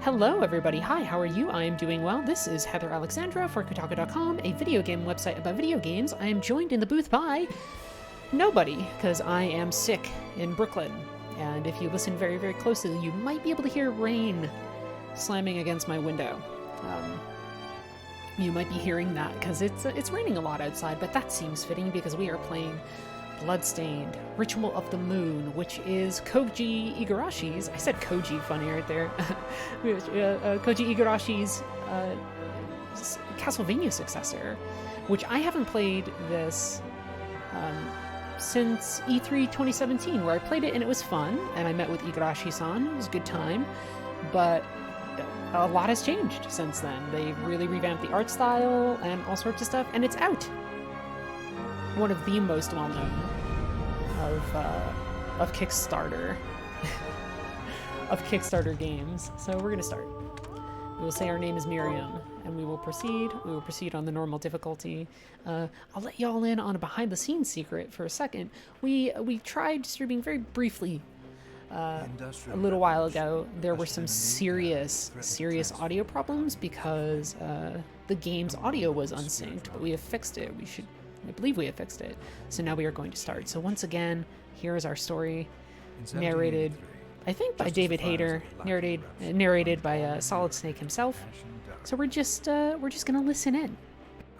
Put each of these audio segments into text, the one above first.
Hello everybody, hi, how are you? I am doing well. This is Heather Alexandra for Kotaku.com, a video game website about video games. I am joined in the booth by nobody, because I am sick in Brooklyn. And if you listen very, very closely, you might be able to hear rain slamming against my window. You might be hearing that, because it's raining a lot outside, but that seems fitting because we are playing Bloodstained, Ritual of the Moon, which is Koji Igarashi's, I said Koji funny right there, Koji Igarashi's Castlevania successor, which I haven't played this since E3 2017, where I played it and it was fun, and I met with Igarashi-san, it was a good time, but a lot has changed since then. They've really revamped the art style and all sorts of stuff, and it's out. One of the most well-known of Kickstarter of Kickstarter games. So we're gonna start. We will say our name is Miriam, and we will proceed. We will proceed on the normal difficulty. I'll let y'all in on a behind-the-scenes secret for a second. We tried streaming very briefly a little while ago. There were some serious audio problems because the game's audio was unsynced, but we have fixed it. I believe we have fixed it. So now we are going to start. So once again, here is our story, narrated, I think, by David Hayter, narrated by Solid Snake himself. So we're just gonna listen in.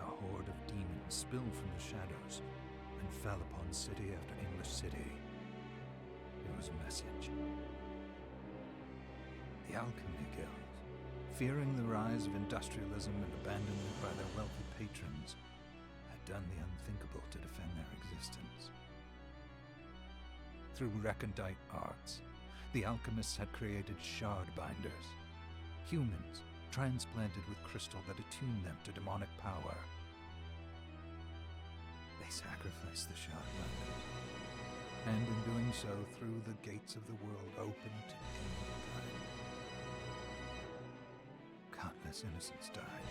A horde of demons spilled from the shadows and fell upon city after English city. It was a message. The Alchemy Guild, fearing the rise of industrialism and abandonment by their wealthy patrons, had done the unthinkable to defend their existence. Through recondite arts, the alchemists had created shard binders, humans transplanted with crystal that attuned them to demonic power. They sacrificed the shard binders, and in doing so threw the gates of the world open to demon. Countless innocents died.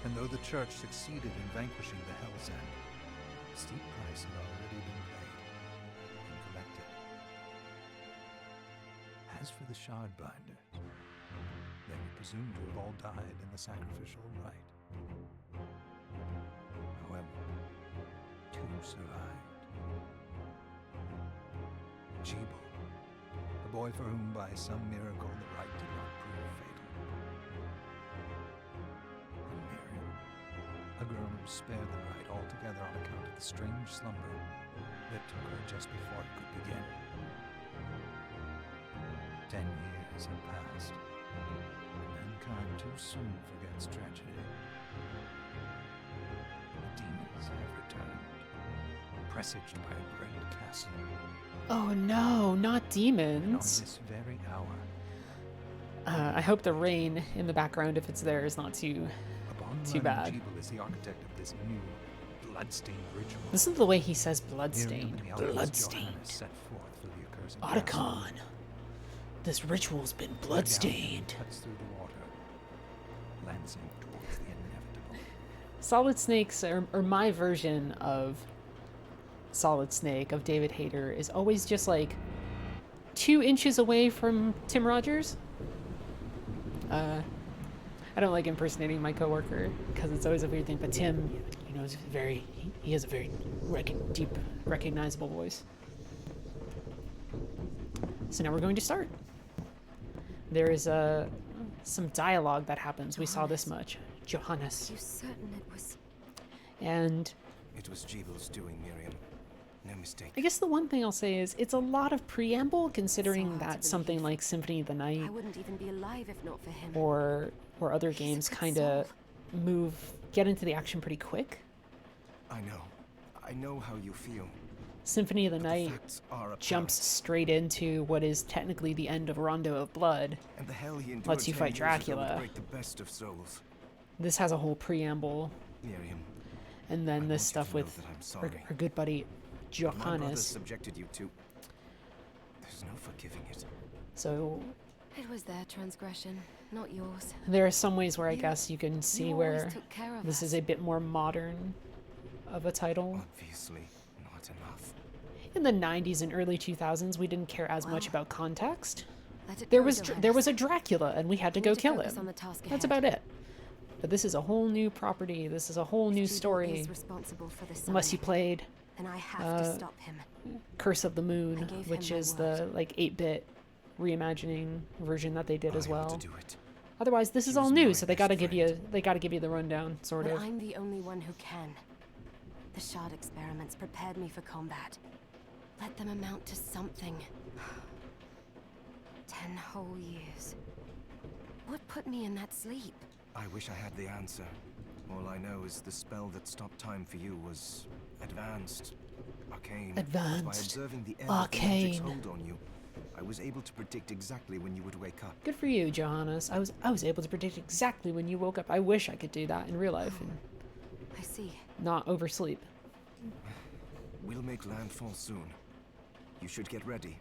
And though the church succeeded in vanquishing the Hell's End, a steep price had already been paid and collected. As for the shard binders, they were presumed to have all died in the sacrificial rite. However, two survived. Jeeble, a boy for whom by some miracle the rite did not prove fatal. A girl who spared the rite altogether on account of the strange slumber that took her just before it could begin. 10 years have passed, and mankind too soon forgets tragedy. The demons have returned, presaged by a great castle. Oh no, not And on demons. this very hour, I hope the rain in the background, if it's there, is not too bad. Jeeble is the architect of this new bloodstained ritual. Listen to the way he says bloodstained. Miriam and the eldest Johanna Bloodstained. set forth for the accursed Otacon. This ritual's been bloodstained. cuts through the water, lancing towards the inevitable. Solid Snakes, or my version of Solid Snake, of David Hayter, is always just like 2 inches away from Tim Rogers. I don't like impersonating my coworker because it's always a weird thing, but Tim, is he has a very deep, recognizable voice. So now we're going to start. There is some dialogue that happens. We saw this much. Johannes. You certain it was? And It was Jeeble's doing, Miriam. No mistake. I guess the one thing I'll say is it's a lot of preamble, considering hard to that something believe. like Symphony of the Night I wouldn't even be alive if not for him. or other He's a games good kind of soul. get into the action pretty quick. I know how you feel. Symphony of the But the Night facts are apparent, jumps straight into what is technically the end of Rondo of Blood. and the hell he endured lets you 10 fight years ago would Dracula. break the best of souls. This has a whole preamble, Miriam, and I then want this you stuff to know with that I'm our sorry. good buddy What my brother Johannes. subjected you to. There's no forgiving it. So It was their transgression, not yours. there are some ways where I You- guess you can see you where always took care of this is us. a bit more modern of a title. Obviously, not enough. In the 90s and early 2000s, we didn't care as much Well, about context. Let it There go, was Johannes. there was a Dracula, and we had to We go need to kill focus him. on the task That's ahead. about it. But this is a whole new property. This is a whole new If Jubal story. is responsible for the Unless you summoning, played then I have to stop him. Curse of the I Moon, gave him which my is the like 8-bit reimagining version that they did I as had well. to do it. Otherwise, this She is all was new, my so they best gotta give you friend. the rundown, sort But of. I'm the only one who can. The shard experiments prepared me for combat. Let them amount to something. 10 whole years. What put me in that sleep? I wish I had the answer. All I know is the spell that stopped time for you was advanced, arcane. By Advanced, observing the end of the magic's arcane. hold on you, I was able to predict exactly when you would wake up. Good for you, Johannes. I was able to predict exactly when you woke up. I wish I could do that in real life and I see. not oversleep. We'll make landfall soon. You should get ready.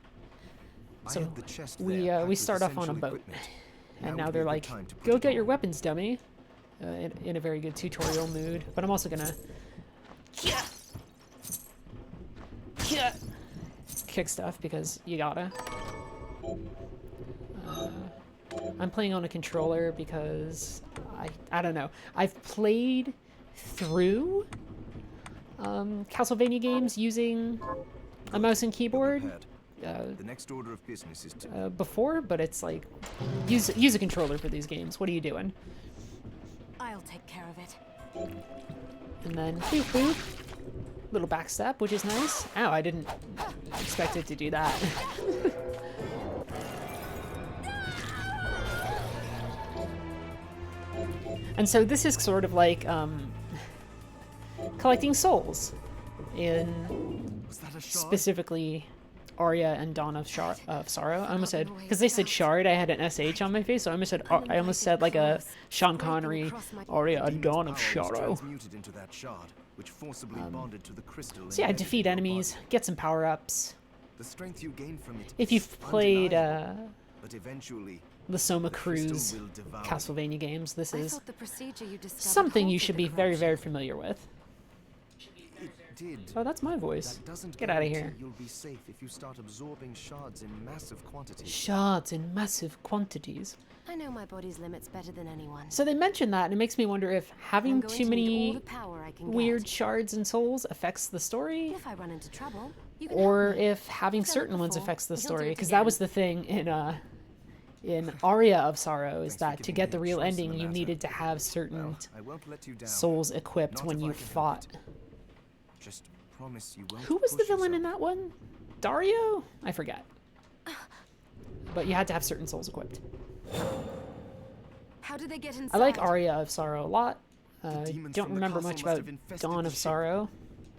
I So had the chest we there packed we with start off on a essential boat, equipment. and Now now would be they're a good like, time to put "Go it get your on." weapons, dummy." In a very good tutorial mood, but I'm also gonna kick stuff because you gotta. I'm playing on a controller because I don't know. I've played through Castlevania games using a mouse and You're keyboard prepared. The next order of business is to before, but it's like use a controller for these games. What are you doing? I'll take care of it. And then boop boop. Little backstep, which is nice. Ow, I didn't expect it to do that. And so this is sort of like collecting souls in Was that a shard? specifically Arya and Dawn of Sorrow. I almost said, because they said shard, I had an SH on my face, so I almost said like a Sean Connery, Arya and Dawn of Power was Sorrow. transmuted into that shard, which forcibly bonded to the crystal So yeah, embedded defeat in your enemies, body. get some power-ups. The strength you gain from it If is you've played undeniable, but eventually the Soma the crystal Cruz will devour you. Castlevania games, this I is thought the procedure you discovered something you halted should the be very, corruption. very familiar with. It did. Oh, that's my voice. That doesn't Get outta guarantee here. You'll be safe if you start absorbing shards in massive quantities. Shards in massive quantities. I know my body's limits better than anyone. So they mentioned that, and it makes me wonder if I'm having going too to need all many the power I can weird get. shards and souls affects the story, If I run into trouble, you can or help me. if having You've done it certain ones before, affects the and he'll do story. it Because that was again. the thing in Aria of Sorrow, is Thanks for that to giving get me the a real choice in ending, the you matter. needed to have certain Well, I won't let you down. souls equipped Not when if you I can help fought. it. Just promise you won't Who was the push villain in yourself. that one? Dario? I forget. But you had to have certain souls equipped. How do they get inside? I like Aria of Sorrow a lot. demons Don't from the remember castle much must about have infested Dawn the of ship. Sorrow.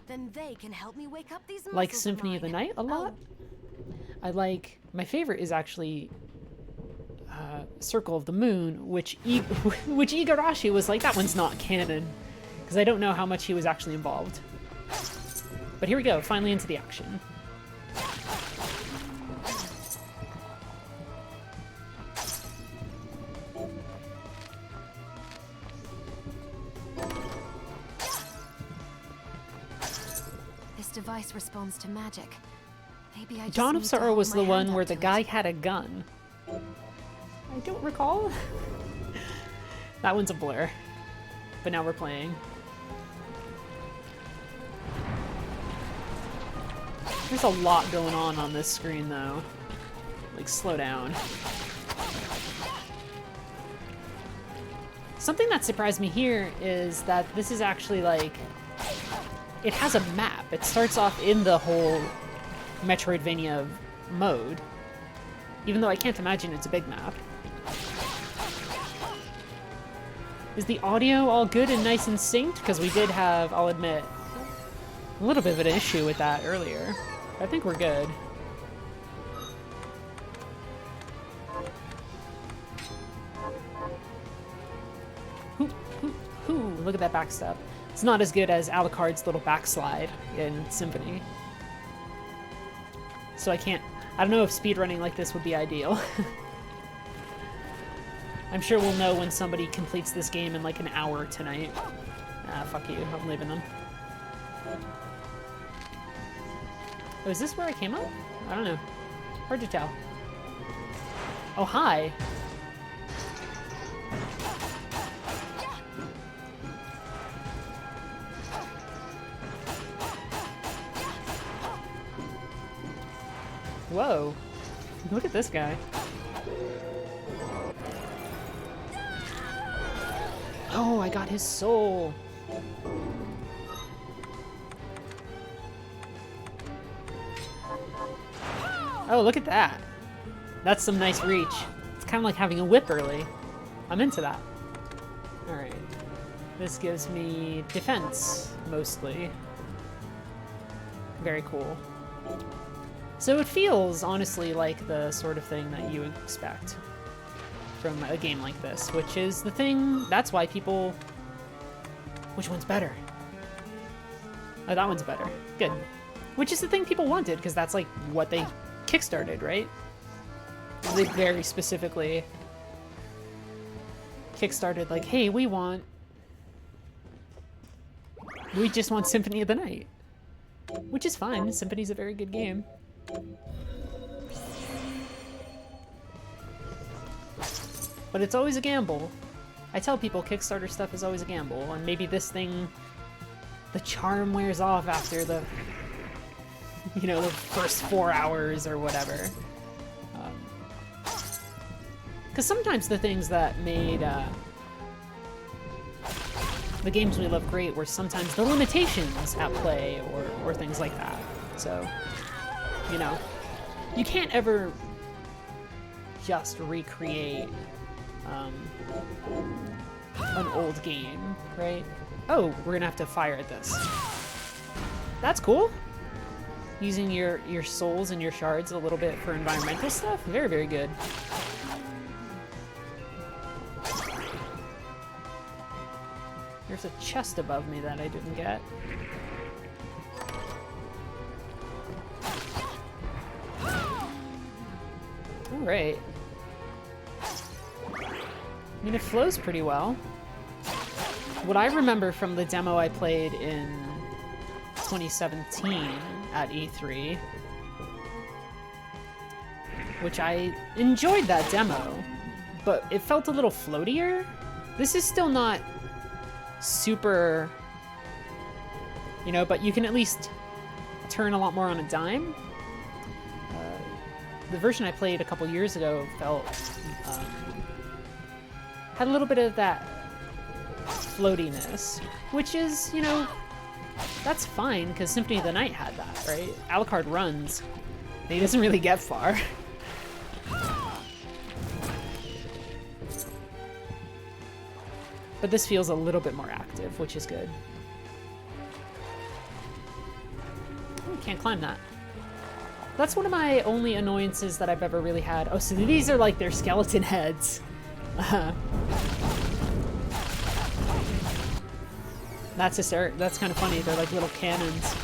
Then they can help me wake up these Like muscles of Symphony of the mine. Night a lot. Oh, I like, my favorite is actually Circle of the Moon, which which Igarashi was like, that one's not canon, because I don't know how much he was actually involved. But here we go, finally into the action. this device responds to magic. Maybe I just Dawn need of to Sorrow hold was my the hand one up where the to guy it. had a gun. I don't recall. That one's a blur. But now we're playing. There's a lot going on this screen, though. Like, slow down. Something that surprised me here is that this is actually, like... It has a map. It starts off in the whole Metroidvania mode. Even though I can't imagine it's a big map. Is the audio all good and nice and synced? Because we did have, I'll admit, a little bit of an issue with that earlier. I think we're good. Look at that backstep. It's not as good as Alucard's little backslide in Symphony. So I don't know if speedrunning like this would be ideal. I'm sure we'll know when somebody completes this game in like an hour tonight. Ah, fuck you, I'm leaving them. Oh, is this where I came up? I don't know. Hard to tell. Oh, hi. Whoa. Look at this guy. Oh, I got his soul. Oh, look at that. That's some nice reach. It's kind of like having a whip early. I'm into that. Alright. This gives me defense, mostly. Very cool. So it feels, honestly, like the sort of thing that you would expect from a game like this, which is the thing, that's why people... Which one's better? Oh, that one's better. Good. Which is the thing people wanted, because that's, like, what they kickstarted, right? They very specifically kickstarted, like, hey, we just want Symphony of the Night. Which is fine. Symphony's a very good game. But it's always a gamble. I tell people Kickstarter stuff is always a gamble, and maybe this thing, the charm wears off after the, you know, the first 4 hours or whatever. Because sometimes the things that made the games we love great were sometimes the limitations at play or things like that. So, you know, you can't ever just recreate an old game, right? Oh, we're gonna have to fire at this. That's cool. Using your souls and your shards a little bit for environmental stuff. Very, very good. There's a chest above me that I didn't get. Alright. I mean, it flows pretty well. What I remember from the demo I played in 2017 at E3, which I enjoyed that demo, but it felt a little floatier. This is still not super, you know, but you can at least turn a lot more on a dime. The version I played a couple years ago felt had a little bit of that floatiness, which is, you know, that's fine because Symphony of the Night had that, right? Alucard runs, and he doesn't really get far. But this feels a little bit more active, which is good. Oh, you can't climb that. That's one of my only annoyances that I've ever really had. Oh, so these are like their skeleton heads. That's hysterical. That's kind of funny. They're like little cannons.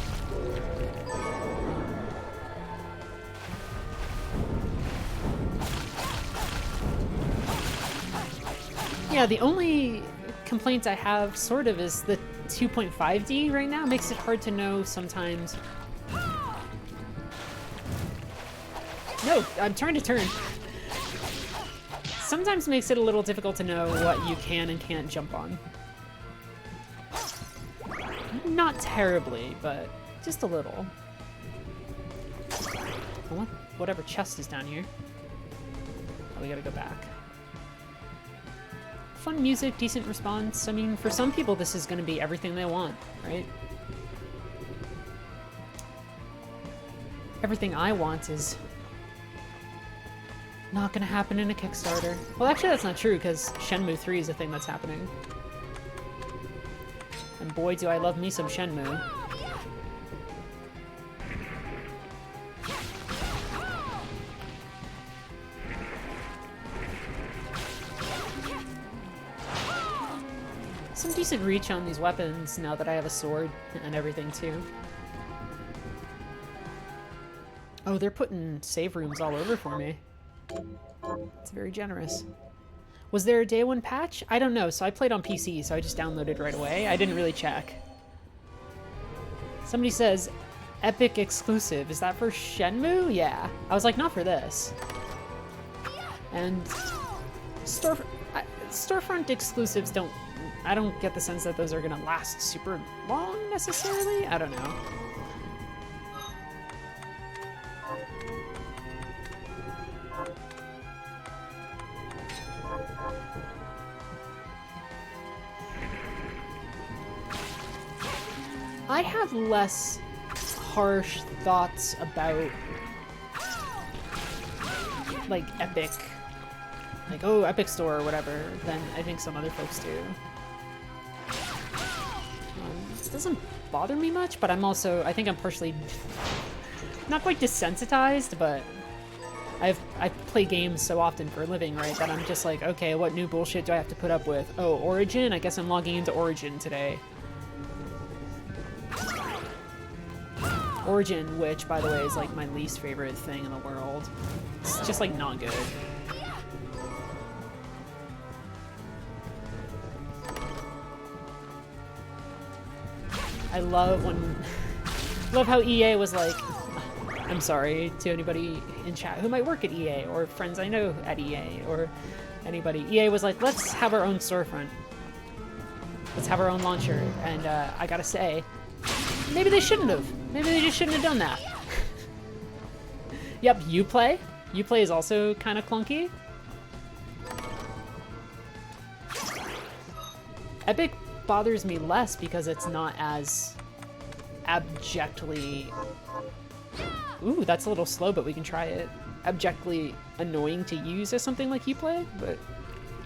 Yeah, the only complaint I have, sort of, is the 2.5D right now makes it hard to know sometimes. No, I'm trying to turn. Sometimes makes it a little difficult to know what you can and can't jump on. Not terribly, but just a little. Whatever chest is down here. Oh, we gotta go back. Fun music, decent response. I mean, for some people this is gonna be everything they want, right? Everything I want is not gonna happen in a Kickstarter. Well, actually that's not true, because Shenmue 3 is a thing that's happening. And boy, do I love me some Shenmue. Some decent reach on these weapons now that I have a sword and everything too. Oh, they're putting save rooms all over for me. It's very generous. Was there a day one patch? I don't know, so I played on PC, so I just downloaded right away. I didn't really check. Somebody says, Epic exclusive. Is that for Shenmue? Yeah. I was like, not for this. And storefront exclusives don't... I don't get the sense that those are gonna last super long, necessarily. I don't know. I have less harsh thoughts about, like, Epic, like, oh, Epic Store or whatever, than I think some other folks do. It doesn't bother me much, but I'm also, I think I'm partially not quite desensitized, but I play games so often for a living, right, that I'm just like, okay, what new bullshit do I have to put up with? Oh, Origin? I guess I'm logging into Origin today. Origin, which, by the way, is like my least favorite thing in the world. It's just like not good. I love when... love how EA was like... I'm sorry to anybody in chat who might work at EA, or friends I know at EA, or anybody. EA was like, let's have our own storefront. Let's have our own launcher. And I gotta say, maybe they shouldn't have. Maybe they just shouldn't have done that. Yep, Uplay. Uplay is also kind of clunky. Epic bothers me less because it's not as abjectly... Ooh, that's a little slow, but we can try it. Abjectly annoying to use as something like Uplay, but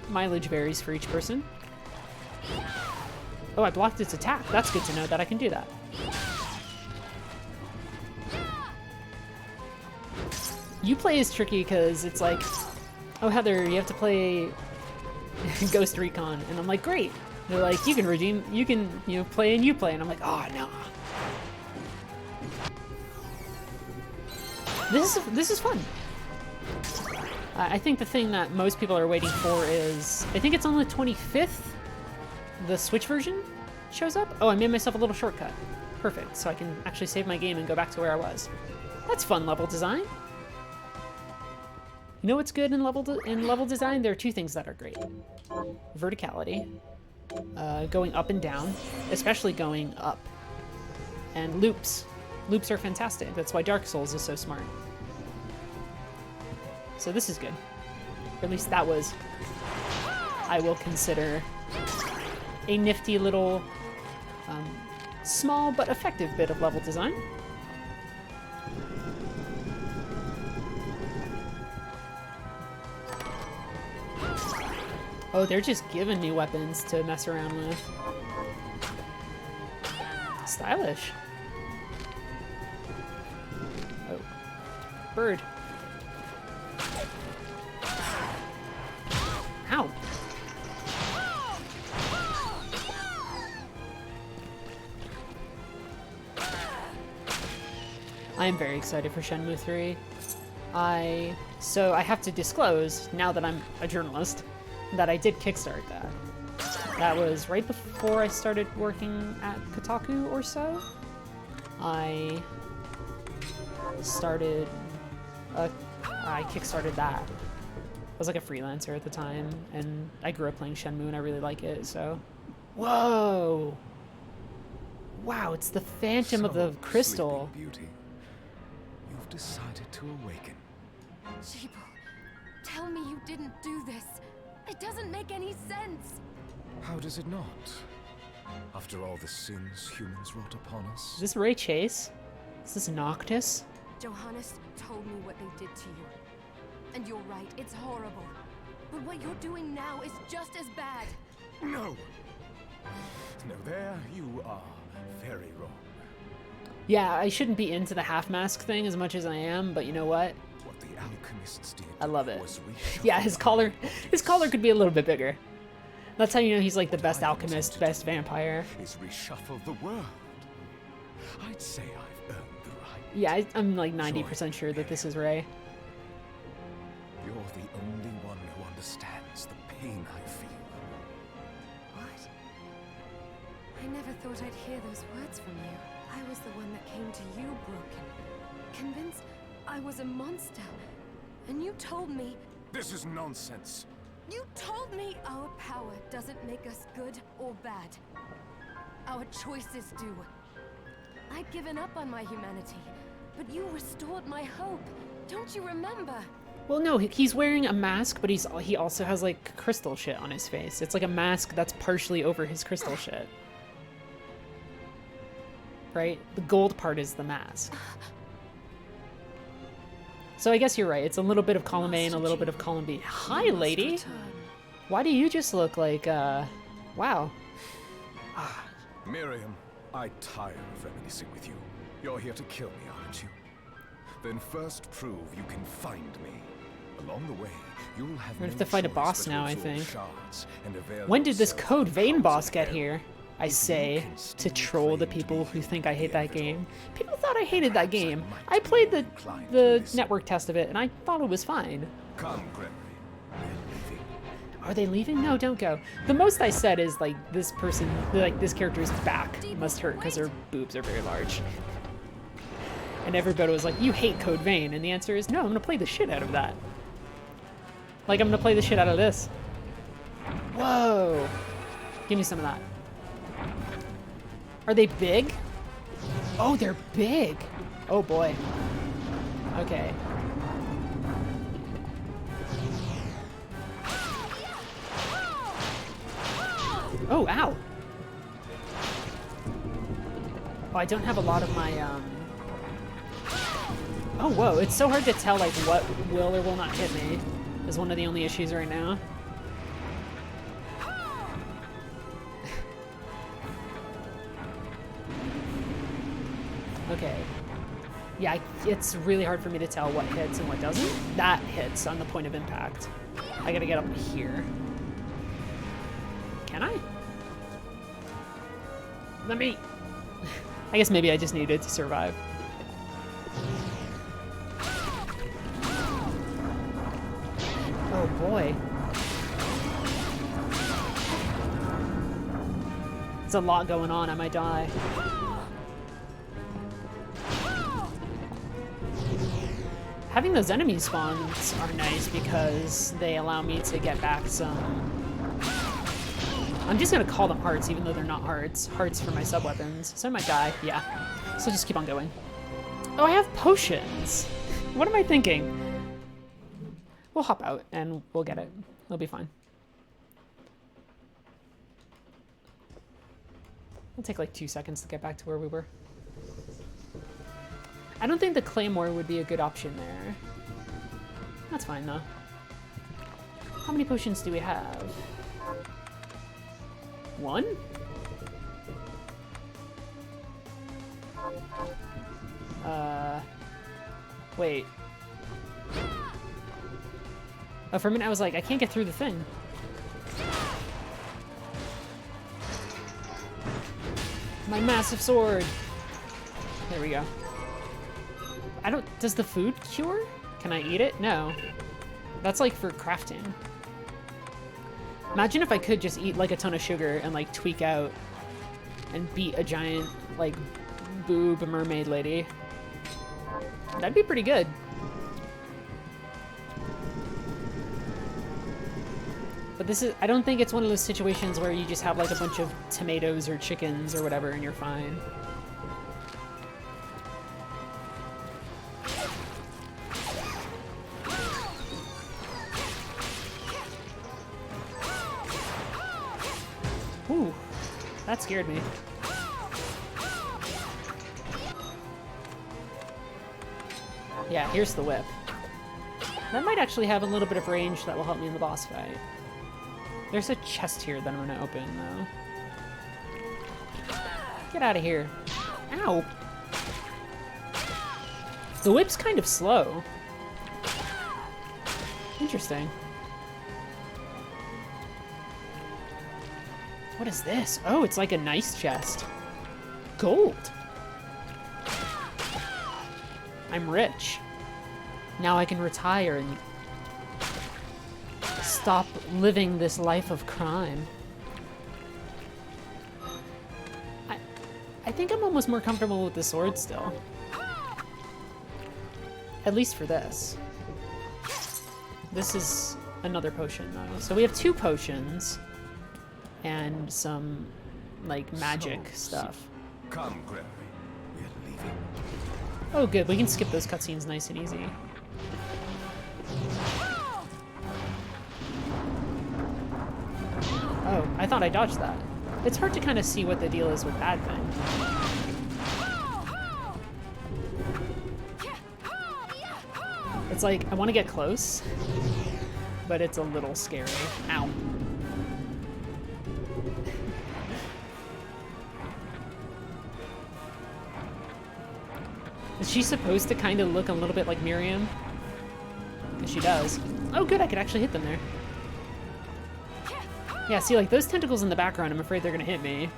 mileage varies for each person. Oh, I blocked its attack. That's good to know that I can do that. Uplay is tricky because it's like, oh, Heather, you have to play Ghost Recon. And I'm like, great. They're like, you can redeem, you can, you know, play in Uplay. And I'm like, oh, no. This is fun. I think the thing that most people are waiting for is, I think it's on the 25th, the Switch version shows up. Oh, I made myself a little shortcut. Perfect, so I can actually save my game and go back to where I was. That's fun level design. You know what's good in level design? There are two things that are great. Verticality, going up and down, especially going up. And loops. Loops are fantastic. That's why Dark Souls is so smart. So this is good. Or at least that was, I will consider, a nifty little, small but effective bit of level design. Oh, they're just given me weapons to mess around with. Stylish. Oh. Bird. Ow. I am very excited for Shenmue 3. So I have to disclose, now that I'm a journalist, that I did kickstart that. That was right before I started working at Kotaku or so. I kickstarted that. I was like a freelancer at the time, and I grew up playing Shenmue and I really like it, so... Whoa! Wow, it's the Phantom of the Crystal. Beauty, you've decided to awaken. Sheeple, tell me you didn't do this. It doesn't make any sense. How does it not? After all the sins humans wrought upon us. Is this Ray Chase? Is this Noctis? Johannes told me what they did to you. And you're right, it's horrible. But what you're doing now is just as bad. No! No, there you are very wrong. Yeah, I shouldn't be into the half-mask thing as much as I am, but you know what? What the alchemists did I love it. was Yeah, his collar could be a little bit bigger. That's how you know he's like the best alchemist, best vampire. is reshuffle the world. I'd say I've earned the right. Yeah, I'm like 90% sure that this is Ray. You're the only one who understands the pain I feel. What? I never thought I'd hear those words from you. I was the one that came to you broken. Convinced I was a monster. And you told me This is nonsense. You told me our power doesn't make us good or bad. Our choices do. I'd given up on my humanity, but you restored my hope. Don't you remember? Well, no, he's wearing a mask, but he also has like crystal shit on his face. It's like a mask that's partially over his crystal shit. Right? The gold part is the mask. So I guess you're right. It's a little bit of column A and a little bit of column B. Hi, lady. Why do you just look like, wow. Miriam, I tire of reminiscing with you. You're here to kill me, aren't you? Then first prove you can find me. Along the way, you'll have We're gonna have to fight a boss but now, I absorb think. shards and avail When did this yourself Code of Vein powers boss of get hell. here? I If you say, can to still troll the claim to people be who think I hate the that end of it game. all, People thought I hated that perhaps I game. might I be played more the inclined to the listen. network test of it, and I thought it was fine. Come, Gregory. We're leaving. Are they leaving? No, don't go. The most I said is, like, this person, like, this character's back must hurt because her boobs are very large. And everybody was like, you hate Code Vein. And the answer is, no, I'm gonna play the shit out of that. Like, I'm gonna play the shit out of this. Whoa. Give me some of that. Are they big? Oh, they're big. Oh, boy. Okay. Oh, ow. Oh, I don't have a lot of my, Oh, whoa. It's so hard to tell, like, what will or will not hit me. Is one of the only issues right now. Okay. Yeah, it's really hard for me to tell what hits and what doesn't. That hits on the point of impact. I gotta get up here. Can I? Let me... I guess maybe I just needed to survive. Oh boy. There's a lot going on, I might die. Having those enemy spawns are nice because they allow me to get back some... I'm just gonna call them hearts, even though they're not hearts. Hearts for my sub-weapons. So I might die, yeah. So just keep on going. Oh, I have potions! What am I thinking? We'll hop out and we'll get it. It'll be fine. It'll take like 2 seconds to get back to where we were. I don't think the Claymore would be a good option there. That's fine though. How many potions do we have? 1? Wait. Oh, for a minute I was like, I can't get through the thing. My massive sword! There we go. I don't... Does the food cure? Can I eat it? No. That's like for crafting. Imagine if I could just eat like a ton of sugar and like tweak out and beat a giant like boob mermaid lady. That'd be pretty good. But this is... I don't think it's one of those situations where you just have like a bunch of tomatoes or chickens or whatever and you're fine. Ooh, that scared me. Yeah, here's the whip. That might actually have a little bit of range that will help me in the boss fight. There's a chest here that I'm gonna open, though. Get out of here. Ow! The whip's kind of slow. Interesting. What is this? Oh, it's like a nice chest. Gold. I'm rich. Now I can retire and stop living this life of crime. I think I'm almost more comfortable with the sword still. At least for this. This is another potion, though. So we have 2 potions and some, like, magic stuff. Come, Gregory. We're leaving. Oh, good. We can skip those cutscenes nice and easy. Oh, I thought I dodged that. It's hard to kind of see what the deal is with that thing. It's like, I want to get close, but it's a little scary. Ow. Is she supposed to kind of look a little bit like Miriam? Because she does. Oh, good, I could actually hit them there. Yeah, see, like, those tentacles in the background, I'm afraid they're gonna hit me.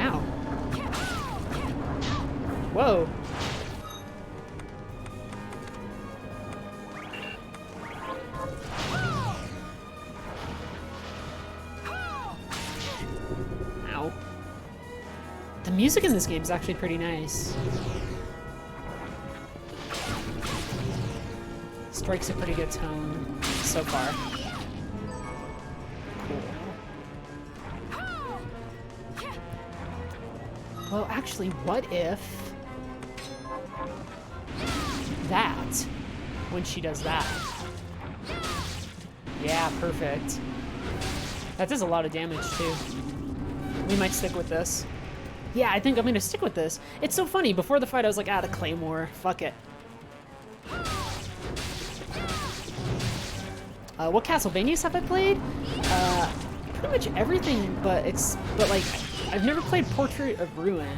Ow. Whoa. Ow. The music in this game is actually pretty nice. Strikes a pretty good tone so far. Cool. Well, actually, what if that, when she does that? Yeah, perfect. That does a lot of damage, too. We might stick with this. Yeah, I think I'm gonna stick with this. It's so funny, before the fight I was like, the Claymore, fuck it. What Castlevanias have I played? Pretty much everything, but like, I've never played Portrait of Ruin.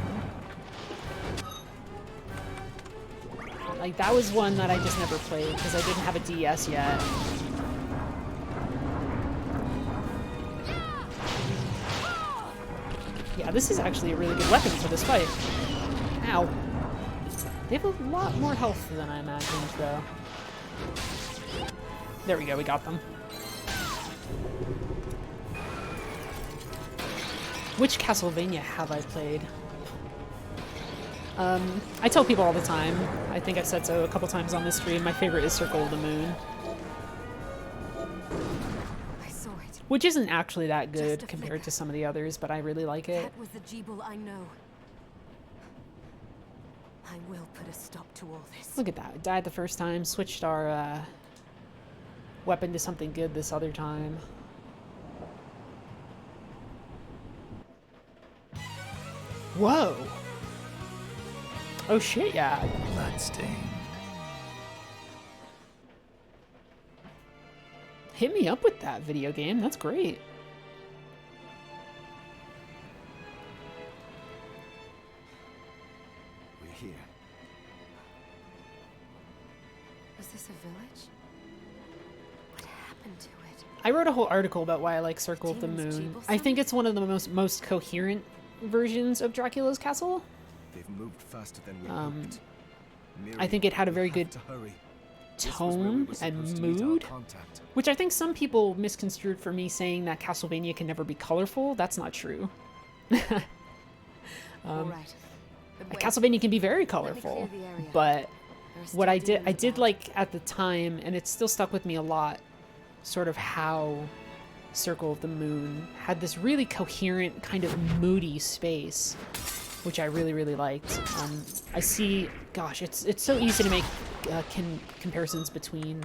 Like, that was one that I just never played because I didn't have a DS yet. Yeah, this is actually a really good weapon for this fight. Ow. They have a lot more health than I imagined, though. There we go, we got them. Which Castlevania have I played? I tell people all the time, I think I've said so a couple times on this stream, my favorite is Circle of the Moon. I saw it. Which isn't actually that good compared to some of the others, but I really like it. That was the Jeeble I know. I will put a stop to all this. Look at that, we died the first time, switched our weapon to something good this other time. Whoa! Oh shit, yeah. Bloodstained. Hit me up with that video game, that's great. We're here. Was this a village? What happened to it? I wrote a whole article about why I like Circle of the Demons Moon. Jeeble I think it's one of the most coherent versions of Dracula's Castle. They've moved faster than we hoped. I think it had a very We'll good have to hurry. This was where we tone were and supposed to meet our mood, contact. which I think some people misconstrued for me saying that Castlevania can never be colorful. That's not true. All right. But wait, Castlevania can be very let me colorful, clear the area. but There are what still I demons did about. like at the time, and it still stuck with me a lot, sort of how Circle of the Moon had this really coherent, kind of moody space, which I really, really liked. I see, gosh, it's so easy to make comparisons between,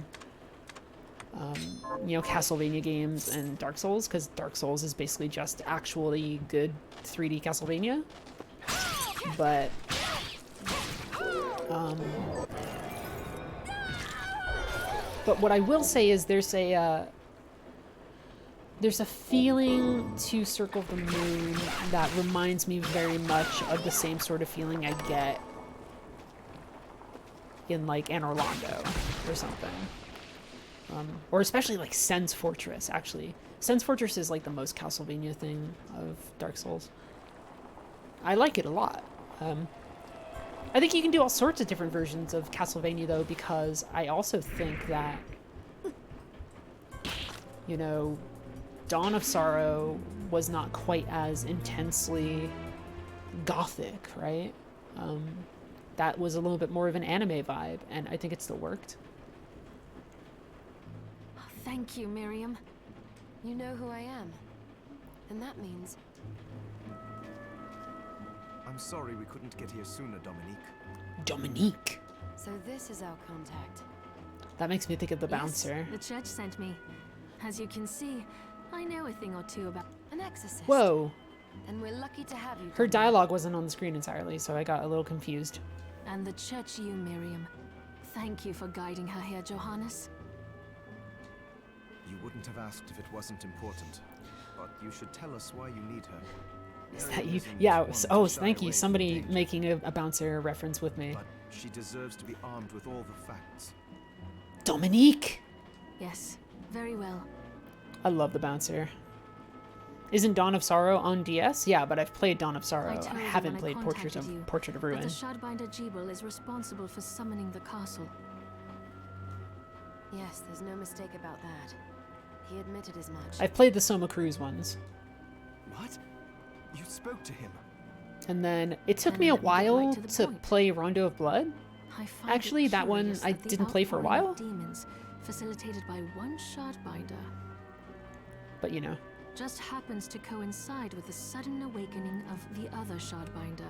you know, Castlevania games and Dark Souls, because Dark Souls is basically just actually good 3D Castlevania. But, what I will say is there's a feeling to Circle of the Moon that reminds me very much of the same sort of feeling I get in, like, Anor Londo or something. Or especially, like, Sen's Fortress, actually. Sen's Fortress is, like, the most Castlevania thing of Dark Souls. I like it a lot. I think you can do all sorts of different versions of Castlevania, though, because I also think that, you know, Dawn of Sorrow was not quite as intensely, gothic, right? That was a little bit more of an anime vibe, and I think it still worked. Thank you, Miriam. You know who I am. And that means... I'm sorry we couldn't get here sooner, Dominique. Dominique. So this is our contact. That makes me think of the bouncer. Yes, the church sent me. As you can see, I know a thing or two about... An exorcist. Whoa. And we're lucky to have you. Her Dominique. dialogue wasn't on the screen entirely, so I got a little confused. And the church you, Miriam. Thank you for guiding her here, Johannes. You wouldn't have asked if it wasn't important, but you should tell us why you need her. Is Miriam that you? isn't Yeah. one to Oh, shy thank you. away from Somebody danger, making a bouncer reference with me. but she deserves to be armed with all the facts. Dominique. Yes, very well. I love the bouncer. Isn't Dawn of Sorrow on DS? Yeah, but I've played Dawn of Sorrow. I told you haven't when I played contacted you Portrait of But Ruin. the Shardbinder Jebel is responsible for summoning the castle. Yes, there's no mistake about that. He admitted as much. I've played the Soma Cruz ones. What? You spoke to him? And then it took And me a let me get right while to the to point. play Rondo of Blood. I find it Actually, that one curious I that the didn't play for a outpouring while. of demons, facilitated by one Shardbinder, But you know, just happens to coincide with the sudden awakening of the other Shardbinder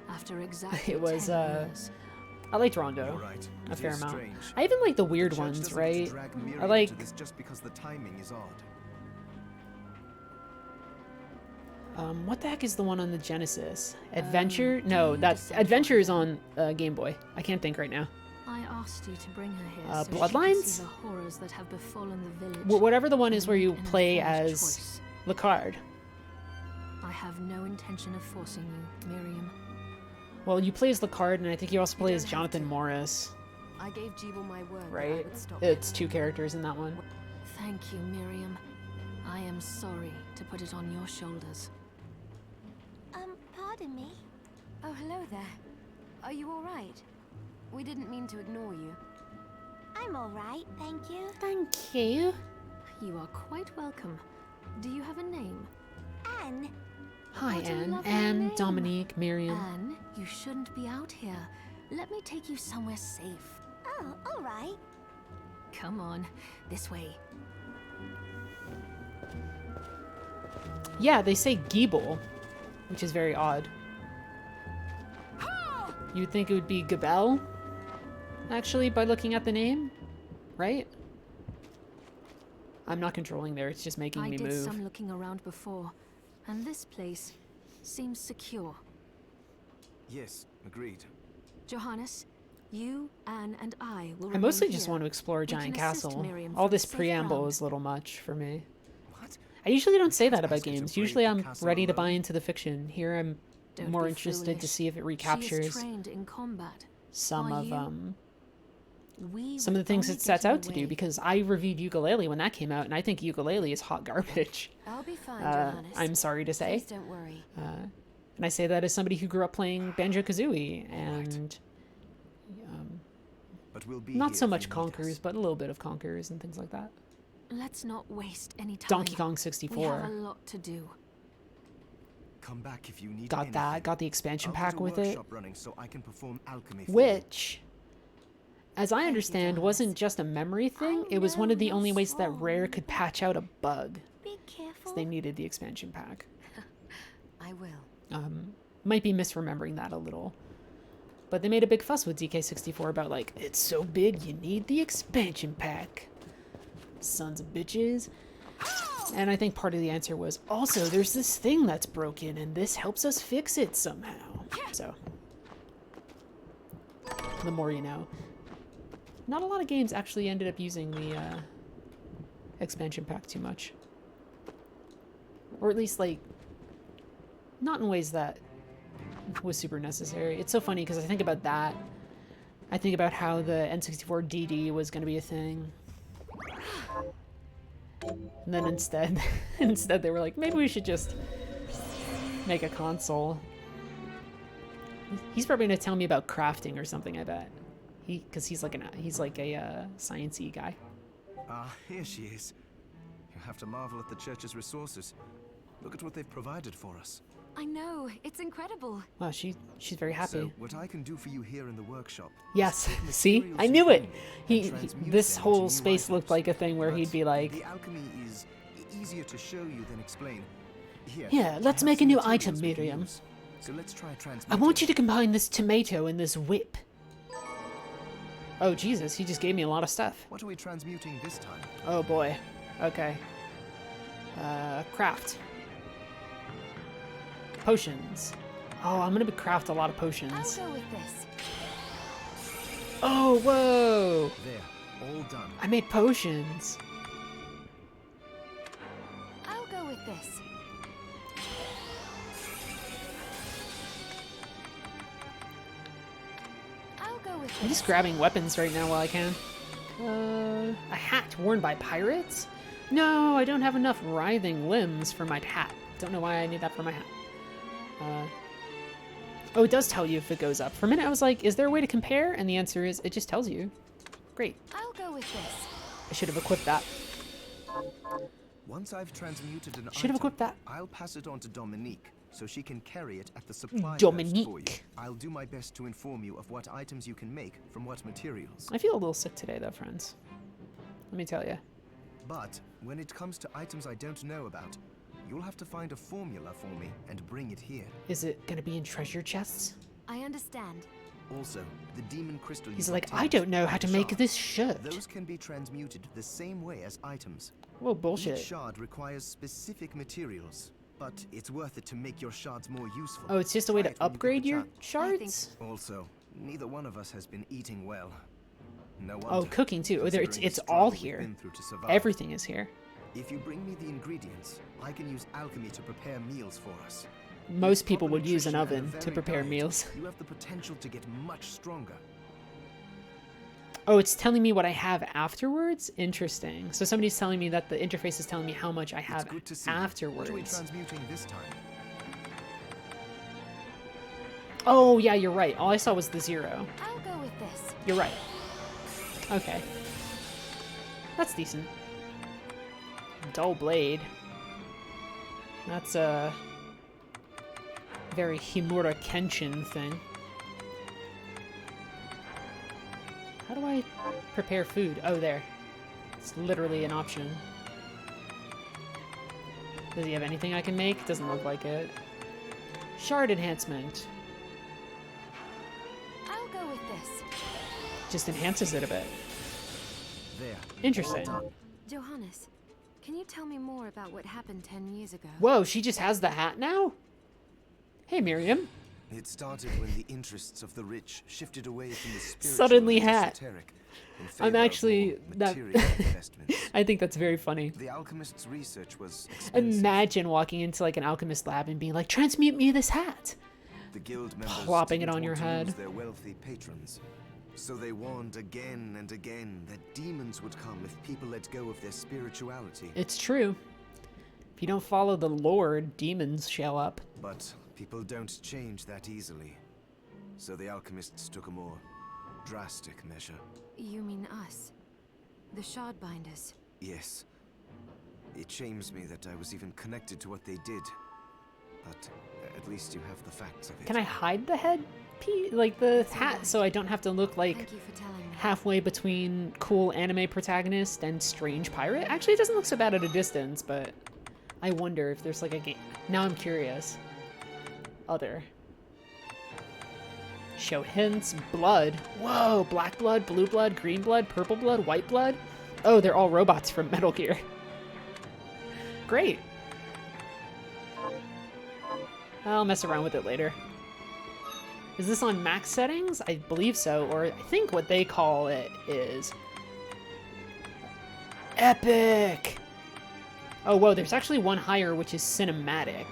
after exactly It was, 10 years. I liked Rondo You're right. a It fair is amount. strange. I even like the The weird church ones, doesn't right? drag I Miriam like into this just because the timing is odd. what the heck is the one on the Genesis? Um, Adventure? do No, you that decide Adventure is on on Game Boy. I can't think right now. I asked you to bring her here Uh, so she Bloodlines? could see the horrors that have befallen the village. Whatever the one is and where you make an play informed as choice. Lecard. I have no intention of forcing you, Miriam. Well, you play as Lecard, and I think you also play don't as have Jonathan to. Morris, I gave Jebel my word that I right? would stop It's him. two characters in that one. Thank you, Miriam. I am sorry to put it on your shoulders. Pardon me? Oh, hello there. Are you all right? We didn't mean to ignore you. I'm all right, thank you. Thank you. You are quite welcome. Do you have a name? Anne, Hi, What a Anne. lovely Anne, name. Dominique, Miriam. Anne, you shouldn't be out here. Let me take you somewhere safe. oh, all right. Come on, this way. Yeah, they say Giebel, which is very odd. You'd think it would be Gabel, actually, by looking at the name, right? I'm not controlling there, it's just making I me did move. some looking around before, and this place seems secure. Yes, agreed. Johannes, you, Anne, and I will I mostly remain just here. want to explore We can Giant assist Castle. Miriam All from this safe preamble ground. is a little much for me. What? I usually don't say that about Ask her to games. brave Usually the I'm castle ready to alone. buy into the fiction. Here I'm Don't more be interested to foolish. see if it She is recaptures trained in combat. some Are of you? We some of the would things only it sets get in out the to do, way. because I reviewed Ukulele when that came out, and I think Ukulele is hot garbage. I'll be fine, Johannes. I'm sorry to say. Please don't worry. And I say that as somebody who grew up playing Banjo-Kazooie, and But we'll be not here so if much you need Conquerors, us. but a little bit of Conquerors and things like that. Let's not waste any time. Donkey Kong We have 64. a lot to do. Come back if you need Got that, anything. got the expansion I'll pack get a with it. workshop running so I can perform alchemy for you. Which, as I you, understand, Johannes. wasn't just a memory thing. It was one of the know only you're ways that strong. Rare could patch out a bug. Be 'Cause careful. they needed the expansion pack. I will. Might be misremembering that a little. But they made a big fuss with DK64 about, like, it's so big you need the expansion pack. Sons of bitches. And I think part of the answer was, also, there's this thing that's broken, and this helps us fix it somehow. So, the more you know. Not a lot of games actually ended up using the expansion pack too much. Or at least, like, not in ways that was super necessary. It's so funny because I think about that. I think about how the N64 DD was going to be a thing. And then instead they were like, maybe we should just make a console. He's probably going to tell me about crafting or something, I bet. Because he's like a sciencey guy. Ah, here she is. You have to marvel at the church's resources. Look at what they've provided for us. I know, it's incredible. Wow, she's very happy. So, what I can do for you here in the workshop... Yes, is take see? materials I you knew it! need He and transmute this them whole into new space looked items. like a thing where he'd But be like, the alchemy is easier to show you than explain. Here, yeah, I let's have make a some new materials item, we can Miriam. use. So let's try I transmuting. want you to combine this tomato and this whip. Oh, Jesus, he just gave me a lot of stuff. What are we transmuting this time? Oh, boy. Okay. Craft. Potions. Oh, I'm gonna craft a lot of I'll potions. go with this. Oh, whoa! There, all done. I made potions. I'll go with this. I'll go with this. I'm just grabbing weapons right now while I can. A hat worn by pirates? No, I don't have enough writhing limbs for my hat. Don't know why I need that for my hat. Oh, it does tell you if it goes up. For a minute I was like, is there a way to compare? And the answer is, it just tells you. Great. I'll go with this. I should have equipped that. Once I've transmuted an Should have item, equipped that. I'll pass it on to Dominique, so she can carry it at the supply post Dominique. for you. I'll do my best to inform you of what items you can make from what materials. I feel a little sick today though, friends. Let me tell you. But when it comes to items I don't know about, you'll have to find a formula for me and bring it here. Is it gonna be in treasure chests? I understand. Also, the demon crystal He's you like, obtained I don't know how and to the make shard, this shirt. Those can be transmuted the same way as items. Whoa, Each bullshit. shard requires specific materials, but it's worth it to make your shards more useful. Oh, it's just a way Try to it when you get upgrade the your chance. shards? Also, neither one of us has been eating well. No Oh, wonder, cooking too. Oh, there, it's considering the all struggle we've here. been through to survive. Everything is here. If you bring me the ingredients, I can use alchemy to prepare meals for us. Most With people proper would use an nutrition and oven a to varied prepare diet, meals. You have the potential to get much stronger. Oh, it's telling me what I have afterwards? Interesting. So somebody's telling me that the interface is telling me how much I It's have good to see you. What are we afterwards. transmuting this time? Oh, yeah, you're right. All I saw was the 0. I'll go with this. You're right. Okay. That's decent. Dull blade. That's a very Himura Kenshin thing. How do I prepare food? Oh, there. It's literally an option. Does he have anything I can make? Doesn't look like it. Shard enhancement. I'll go with this. Just enhances it a bit. There. Interesting. All done. Johannes, can you tell me more about what happened 10 years ago? Whoa, she just has the hat now? Hey, Miriam. It started when the interests of the rich shifted away from the spiritual Suddenly and hat. esoteric in I'm favor of actually more that. material investments. I think that's very funny. The alchemist's research was expensive. Imagine walking into like an alchemist lab and being like, "Transmute me this hat." The guild members Plopping it didn't on your want to head. lose their wealthy patrons. So they warned again and again that demons would come if people let go of their spirituality. It's true. If you don't follow the Lord, demons show up. But people don't change that easily. So the alchemists took a more drastic measure. You mean us? The Shardbinders. Yes. It shames me that I was even connected to what they did. But at least you have the facts of it. Can I hide the head, like the hat, so I don't have to look like Thank you for telling me. halfway between cool anime protagonist and strange pirate? Actually, it doesn't look so bad at a distance, but I wonder if there's like a game. Now I'm curious. Other. Show hints. Blood. Whoa, black blood, blue blood, green blood, purple blood, white blood. Oh, they're all robots from Metal Gear. Great. I'll mess around with it later. Is this on max settings? I believe so, or I think what they call it is epic. Oh, whoa, there's actually one higher, which is cinematic.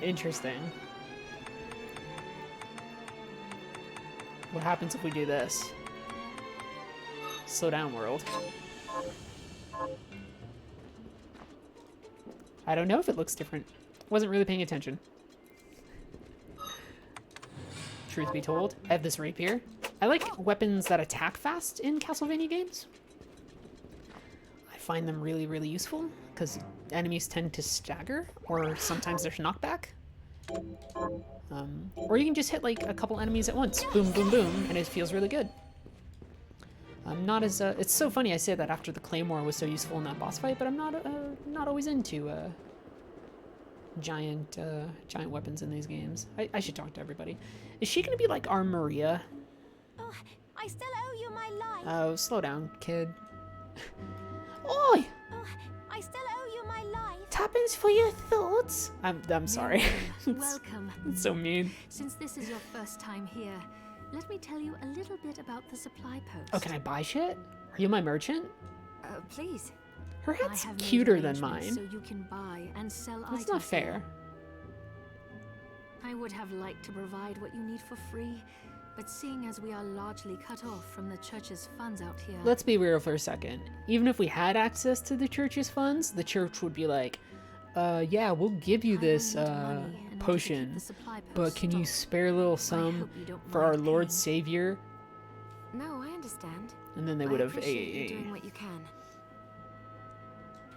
Interesting. What happens if we do this? Slow down, world. I don't know if it looks different. Wasn't really paying attention. Truth be told, I have this rapier. I like weapons that attack fast in Castlevania games. I find them really, really useful, because enemies tend to stagger, or sometimes there's knockback. Or you can just hit like a couple enemies at once, boom, boom, boom, and it feels really good. Not as it's so funny I say that after the claymore was so useful in that boss fight, but I'm not always into giant weapons in these games. I should talk to everybody. Is she gonna be like our Maria? Oh, I still owe you my life. Oh, slow down, kid. Oi! Oh, I still owe you my life. Tuppence for your thoughts. I'm sorry. Welcome. It's so mean. Since this is your first time here, let me tell you a little bit about the supply post. Oh, can I buy shit? Are you my merchant? Please. Her I hat's have made cuter than arrangements mine. So you can buy and sell That's items not here. fair. I would have liked to provide what you need for free, but seeing as we are largely cut off from the church's funds out here. Let's be real for a second. Even if we had access to the church's funds, the church would be like, yeah, we'll give you I this will need money in order to keep potion, the supply but post can you stocked. spare a little I sum hope you don't for our mind Lord paying. Savior? No, I understand. And then they I would have. appreciate you doing what you can.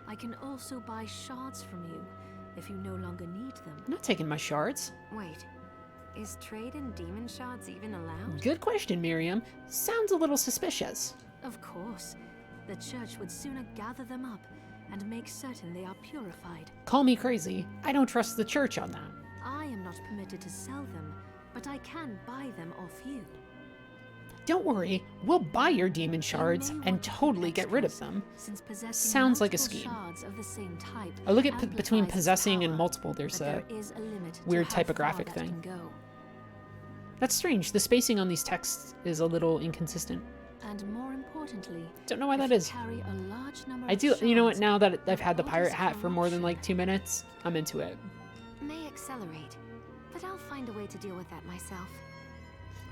I can also buy shards from you if you no longer need them. I'm not taking my shards. Wait, is trade in demon shards even allowed? Good question, Miriam. Sounds a little suspicious. Of course, the church would sooner gather them up and make certain they are purified. Call me crazy. I don't trust the church on that. I am not permitted to sell them, but I can buy them off you. Don't worry, we'll buy your demon shards You may and want to keep totally get rid of extras, them. Since possessing Sounds like a multiple scheme. shards of the same type I look at between amplifies its possessing and power, multiple, there's but a there is a limit to weird how typographic far that thing. can go. That's strange. The spacing on these texts is a little inconsistent. And more importantly, Don't know why if that you is. carry a large number I of do, you know what, shards, now that I've had the all pirate this hat for more than like corruption 2 minutes, I'm into it. May accelerate, but I'll find a way to deal with that myself.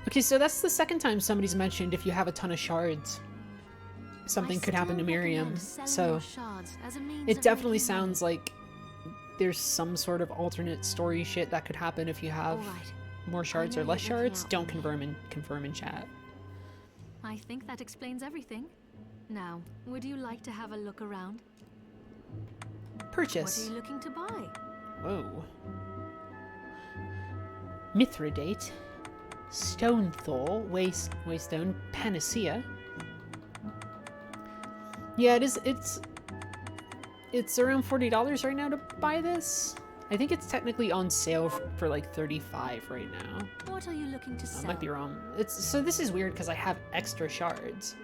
Okay, so that's the second time somebody's mentioned if you have a ton of shards, something could happen to still Miriam. recommend selling So your shards as a means it of definitely making money. sounds like there's some sort of alternate story shit that could happen if you have All right. more shards know or less you're looking shards. out Don't for me. confirm in chat. I think that explains everything. Now, would you like to have a look around? What are Purchase. you looking to buy? Whoa. Mithridate. Stonethal. Waystone. Panacea. Yeah, it's around $40 right now to buy this. I think it's technically on sale for like $35 right now. What are you looking to I sell? might be wrong. So this is weird because I have extra shards.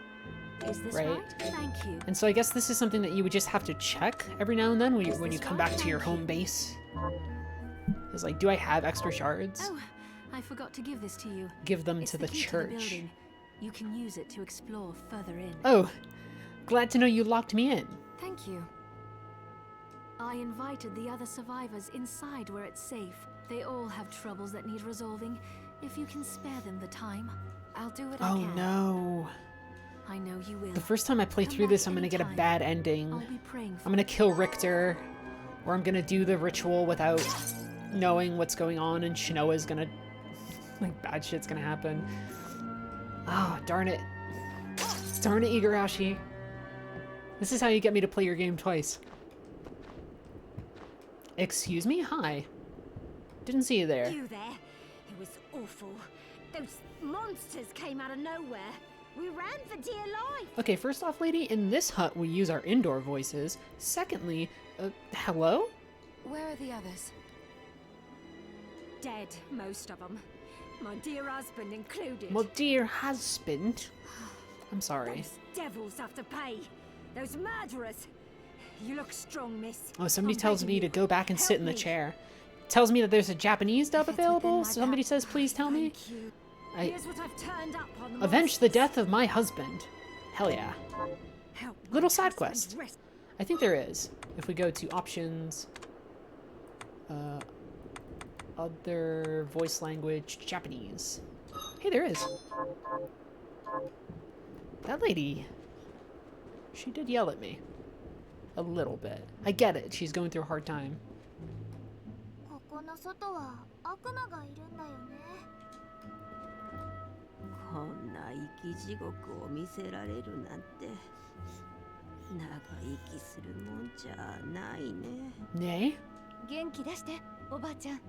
Is this right? right? Thank you. And so I guess this is something that you would just have to check every now and then when you this come right? back to your Thank home you. base. It's like, do I have extra shards? Oh, I forgot to give this to you. Give them It's to the key church. building. You can use it to explore further in. Oh, glad to know you locked me in. Thank you. I invited the other survivors inside where it's safe. They all have troubles that need resolving. If you can spare them the time, I'll do what I Oh can. no. I know you will. The first time I play Come through back this, I'm gonna get a anytime. bad ending. I'll be praying for I'm gonna kill Richter, or I'm gonna do the ritual without knowing what's going on, and Shinoa's gonna, like, bad shit's gonna happen. Oh, darn it. Darn it, Igarashi. This is how you get me to play your game twice. Excuse me? Hi. Didn't see you there. You there? It was awful. Those monsters came out of nowhere. We ran for dear life. Okay, first off, lady, in this hut we use our indoor voices. Secondly, hello? Where are the others? Dead, most of them. My dear husband included. Well, dear husband. I'm sorry. Those devils have to pay. Those murderers. You look strong, miss. Oh, somebody I'm tells begging me to you. go back and sit Help in the me. chair. Tells me that there's a Japanese dub If it's within available. my Somebody power. says, please tell me. Thank you. I Here's what I've turned up on. avenge the death of my husband. Hell yeah. Help my Little side husband quest. rest- I think there is. If we go to options, other voice language, Japanese. Hey, there is. That lady, she did yell at me. A little bit. I get it. She's going through a hard time. ここの外は悪魔がいるんだよね。こんな生き地獄を見せられるなんて Nay? 元気出して、おばあちゃん。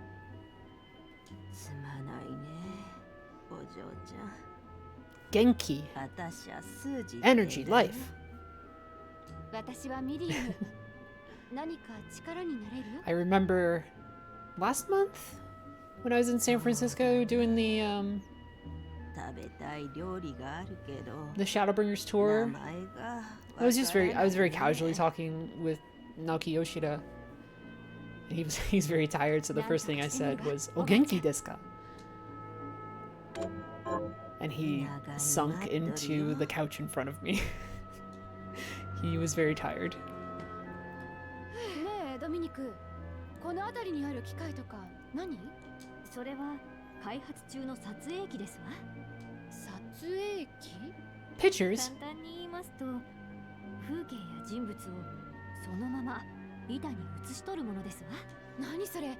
Genki. Energy, life. 私はミリアム。何か力になれる？ I remember last month when I was in San Francisco doing the Shadowbringers tour. I was very casually talking with Naoki Yoshida. And he's very tired, so the first thing I said was, "O genki desu ka?" And he sunk into the couch in front of me. He was very tired. ねえ、ドミニク。この辺りにある機械とか何？それは開発中の撮影機ですわ。撮影機？ Pictures? 簡単に言いますと、風景や人物をそのまま板に写し取るものですわ。何それ？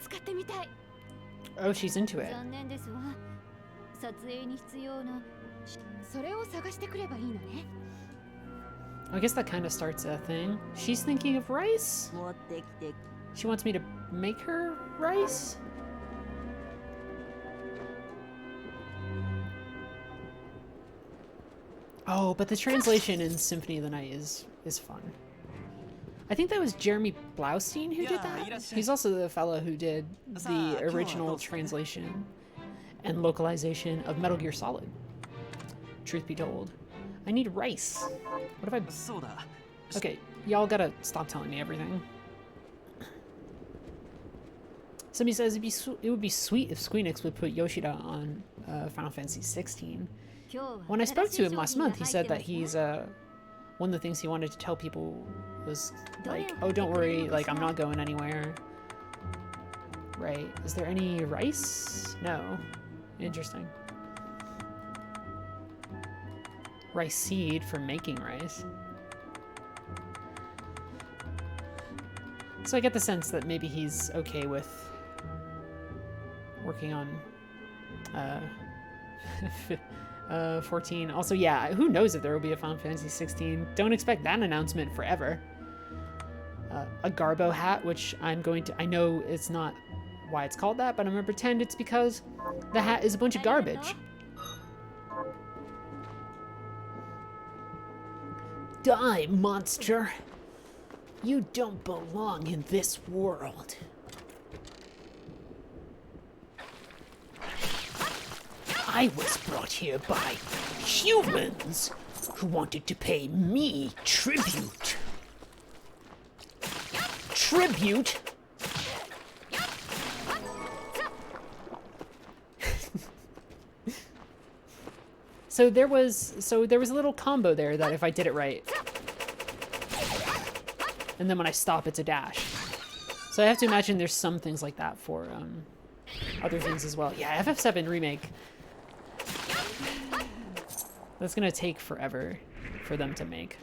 使ってみたい。Oh, she's into it. 残念ですわ。撮影に必要な。それを探してくればいいのね。I guess that kind of starts a thing. She's thinking of rice? She wants me to make her rice? Oh, but the translation in Symphony of the Night is fun. I think that was Jeremy Blaustein who did that. He's also the fellow who did the original translation and localization of Metal Gear Solid. Truth be told. I need rice. What if I... Okay, y'all gotta stop telling me everything. Somebody says it would be sweet if Squeenix would put Yoshida on Final Fantasy 16. When I spoke to him last month, he said that he's one of the things he wanted to tell people was like, "Oh, don't worry, like I'm not going anywhere." Right? Is there any rice? No. Interesting. Rice seed for making rice. So I get the sense that maybe he's okay with working on 14. Also, yeah, who knows if there will be a Final Fantasy 16. Don't expect that announcement forever. A Garbo hat, which I know it's not why it's called that, but I'm gonna pretend it's because the hat is a bunch of garbage. Die, monster! You don't belong in this world. I was brought here by humans who wanted to pay me tribute. Tribute? So there was a little combo there that if I did it right. And then when I stop, it's a dash. So I have to imagine there's some things like that for other things as well. Yeah, FF7 Remake. That's gonna take forever for them to make.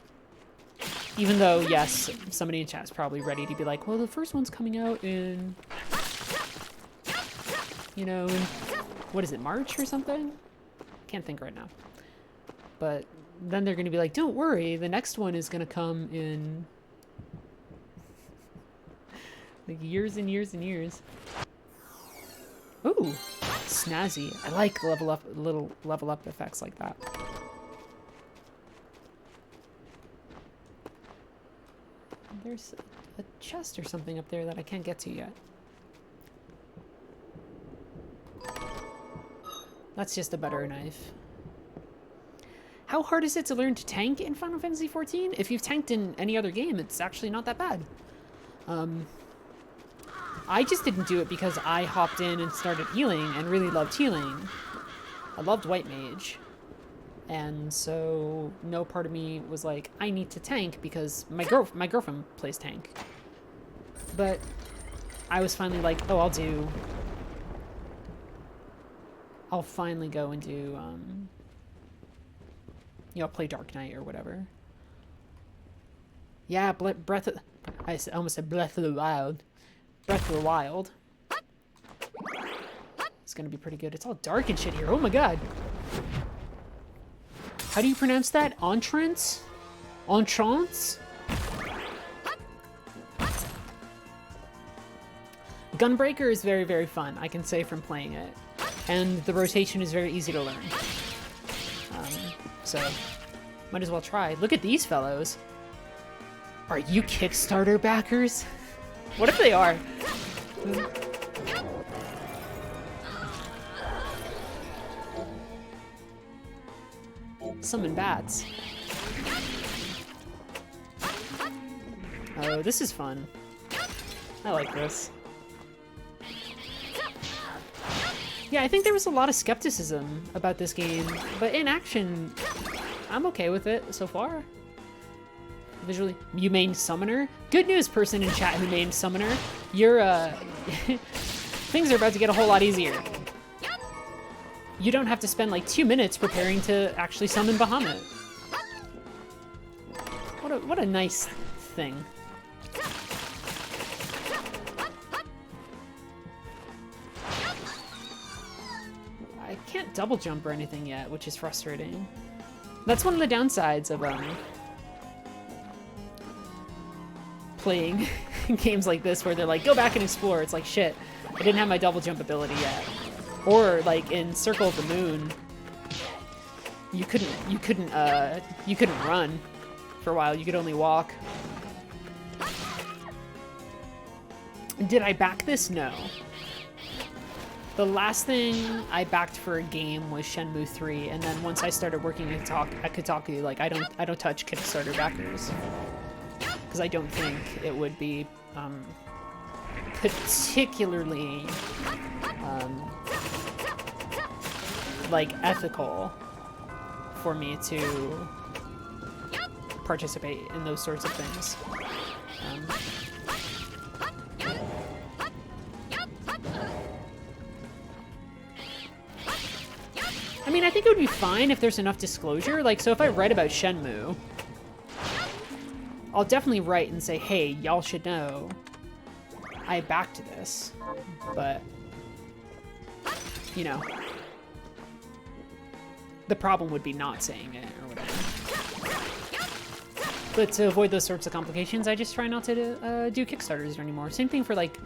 Even though, yes, somebody in chat's probably ready to be like, well, the first one's coming out in, you know, what is it, March or something? Can't think right now. But then they're gonna be like, don't worry, the next one is gonna come in like years and years and years. Ooh, snazzy. I like little level up effects like that. There's a chest or something up there that I can't get to yet. That's just a better knife. How hard is it to learn to tank in Final Fantasy XIV? If you've tanked in any other game, it's actually not that bad. I just didn't do it because I hopped in and started healing and really loved healing. I loved White Mage. And so no part of me was like, I need to tank because my girlfriend plays tank. But I was finally like, oh, I'll finally go and do, you know, play Dark Knight or whatever. Yeah, I almost said Breath of the Wild. Breath of the Wild. It's gonna be pretty good. It's all dark and shit here. Oh my god. How do you pronounce that? Entrance? Entrance? Gunbreaker is very, very fun, I can say from playing it. And the rotation is very easy to learn. So, might as well try. Look at these fellows. Are you Kickstarter backers? What if they are? Summon bats. Oh, this is fun. I like this. Yeah, I think there was a lot of skepticism about this game, but in action, I'm okay with it so far. Visually, you main Summoner? Good news, person in chat who main Summoner. Your things are about to get a whole lot easier. You don't have to spend like 2 minutes preparing to actually summon Bahamut. What a nice thing. I can't double jump or anything yet, which is frustrating. That's one of the downsides of playing games like this where they're like, go back and explore. It's like, shit, I didn't have my double jump ability yet. Or like in Circle of the Moon, you couldn't run for a while. You could only walk. Did I back this? No. The last thing I backed for a game was Shenmue 3, and then once I started working at Kotaku, like I don't touch Kickstarter backers because I don't think it would be particularly like ethical for me to participate in those sorts of things. I mean, I think it would be fine if there's enough disclosure. Like, so if I write about Shenmue, I'll definitely write and say, hey, y'all should know I backed this, but, you know, the problem would be not saying it or whatever. But to avoid those sorts of complications, I just try not to do Kickstarters anymore. Same thing for, like,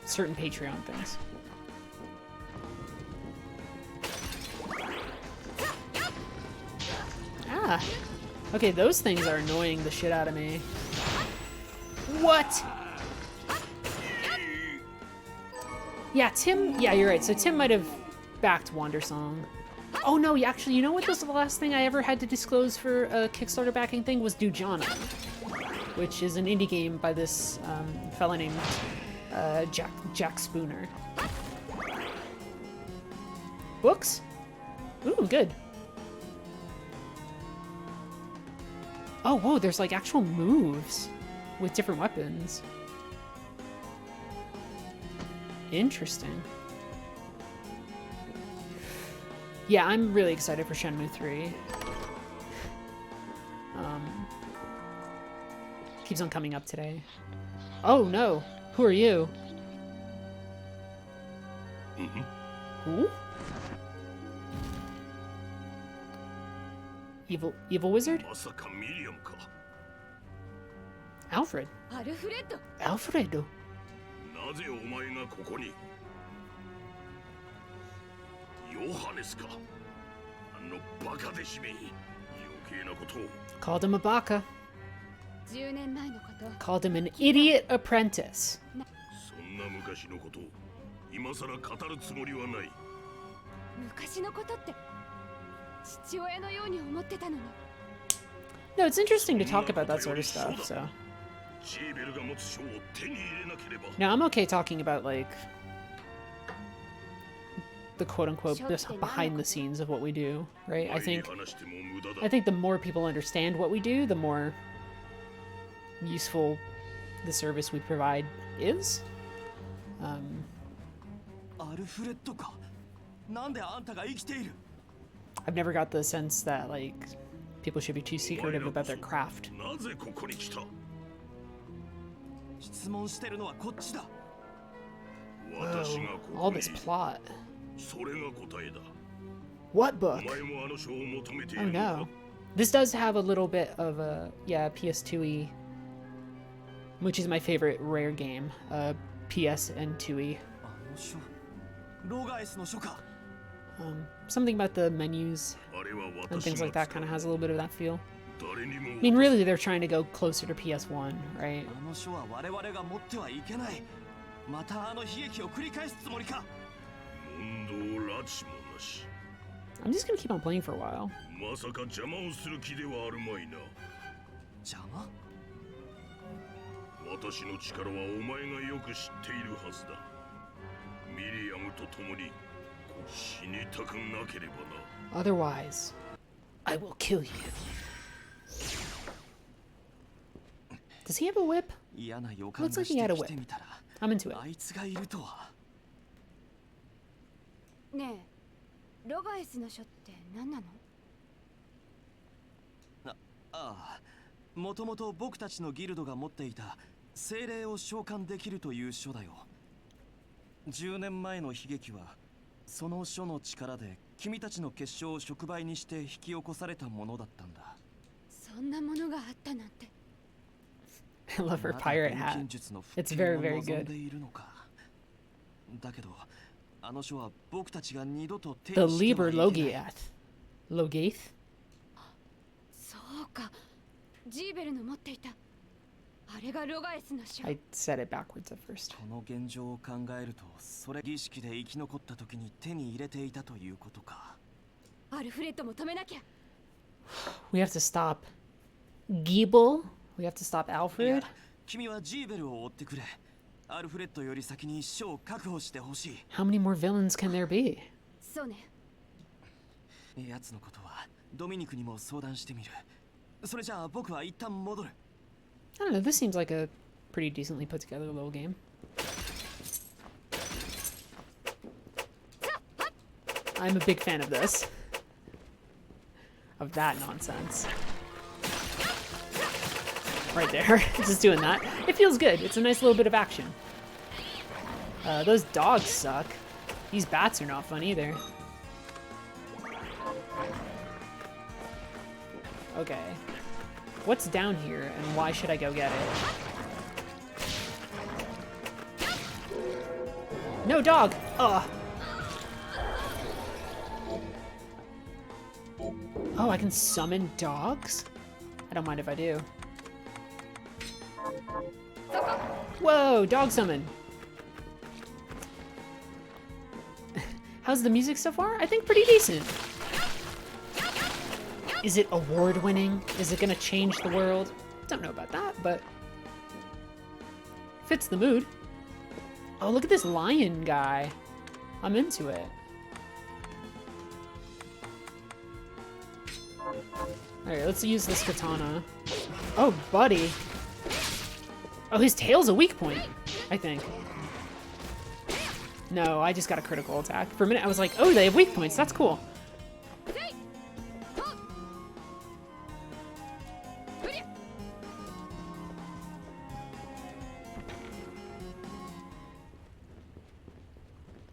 certain Patreon things. Ah. Okay, those things are annoying the shit out of me. What? Yeah, Tim... Yeah, you're right. So Tim might have backed Wandersong. Oh, no, actually, you know what was the last thing I ever had to disclose for a Kickstarter backing thing? Was Dujana, which is an indie game by this fella named Jack Spooner. Books? Ooh, good. Oh, whoa, there's like actual moves with different weapons. Interesting. Yeah, I'm really excited for Shenmue 3. Keeps on coming up today. Oh no, who are you? Who? Evil wizard? Alfred. Alfredo. Called him a baka. Called him an idiot apprentice. No, it's interesting to talk about that sort of stuff, so. Now, I'm okay talking about, like, the quote-unquote behind the scenes of what we do, right? I think the more people understand what we do, the more useful the service we provide is. I've never got the sense that, like, people should be too secretive about their craft. Whoa, all this plot. What book? Oh no. This does have a little bit of a, yeah, PS2-y, which is my favorite Rare game, PS and 2-y. Something about the menus and things like that kind of has a little bit of that feel. I mean, really, they're trying to go closer to PS1, right? I'm just gonna keep on playing for a while. Otherwise, I will kill you. Does he have a whip? Looks like he had a whip. I'm into it. ねえ、ロガエスの書って何なの？ああ、もともと僕たちのギルドが持っていた精霊を召喚できるという書だよ。10年前の悲劇はその書の力で君たちの結晶を触媒にして引き起こされたものだったんだ。そんなものがあったなんて。I love her pirate hat. It's very, very good. だけど、あの書は僕たちが二度と手 The にしては Liber いけない。 Logaeth? そうか、ジーベルの持っていた。あれがロガエスの書。I said it backwards at first. この現状を考えると、それ儀式で生き残った時に手に入れていたということか。アルフレッドも止めなきゃ。We have to stop Giebel? We have to stop Alfred? 君はジーベルを追ってくれ。アルフレッドより先に書を確保してほしい。How many more villains can there be? そうね。奴のことはドミニクにも相談してみる。それじゃあ僕は一旦戻る。I don't know, this seems like a pretty decently put together little game. I'm a big fan of this. Of that nonsense. Right there, just doing that. It feels good. It's a nice little bit of action. Those dogs suck. These bats are not fun either. Okay. What's down here, and why should I go get it? No, dog! Ugh! Oh, I can summon dogs? I don't mind if I do. Whoa, dog summon! How's the music so far? I think pretty decent. Is it award-winning? Is it gonna change the world? Don't know about that, but fits the mood. Oh, look at this lion guy. I'm into it. Alright, let's use this katana. Oh, buddy. Oh, his tail's a weak point, I think. No, I just got a critical attack. For a minute, I was like, oh, they have weak points. That's cool.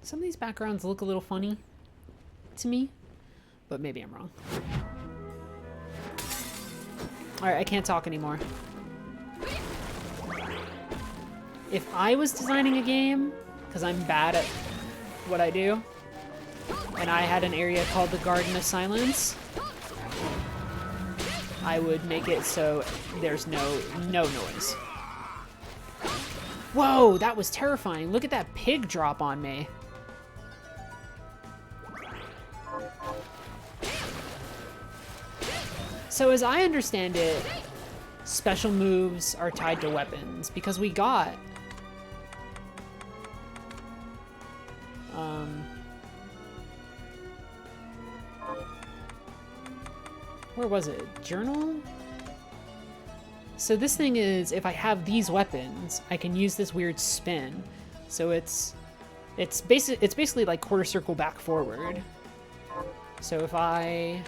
Some of these backgrounds look a little funny to me, but maybe I'm wrong. Alright, I can't talk anymore. If I was designing a game, because I'm bad at what I do, and I had an area called the Garden of Silence, I would make it so there's no noise. Whoa, that was terrifying. Look at that pig drop on me. So as I understand it, special moves are tied to weapons, because we got where was it? Journal? So this thing is, if I have these weapons, I can use this weird spin. So it's basically like quarter circle back forward. So if I...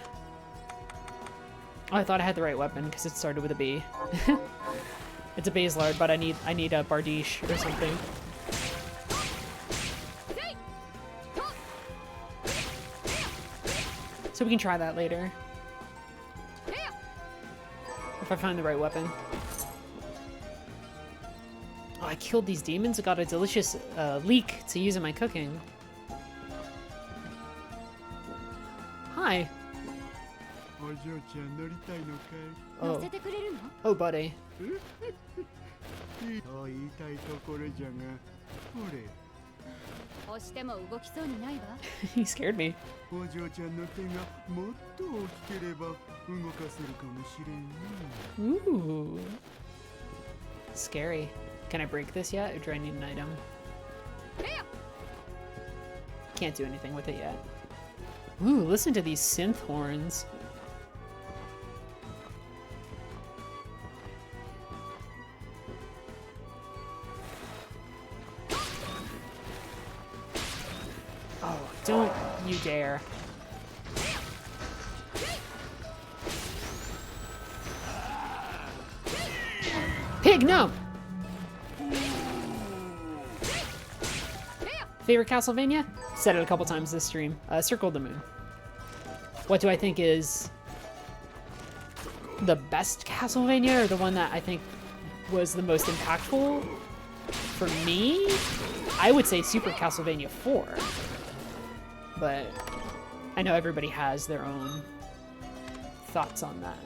Oh, I thought I had the right weapon because it started with a B. It's a Baselard, but I need a Bardiche or something. So we can try that later. If I find the right weapon. Oh, I killed these demons. I got a delicious leek to use in my cooking. Hi. Oh. Oh, buddy. He scared me. Ooh. Scary. Can I break this yet, or do I need an item? Can't do anything with it yet. Ooh, listen to these synth horns. Oh, don't you dare. Pig, no! Favorite Castlevania? Said it a couple times this stream. Circle of the Moon. What do I think is the best Castlevania, or the one that I think was the most impactful for me? I would say Super Castlevania 4. But I know everybody has their own thoughts on that.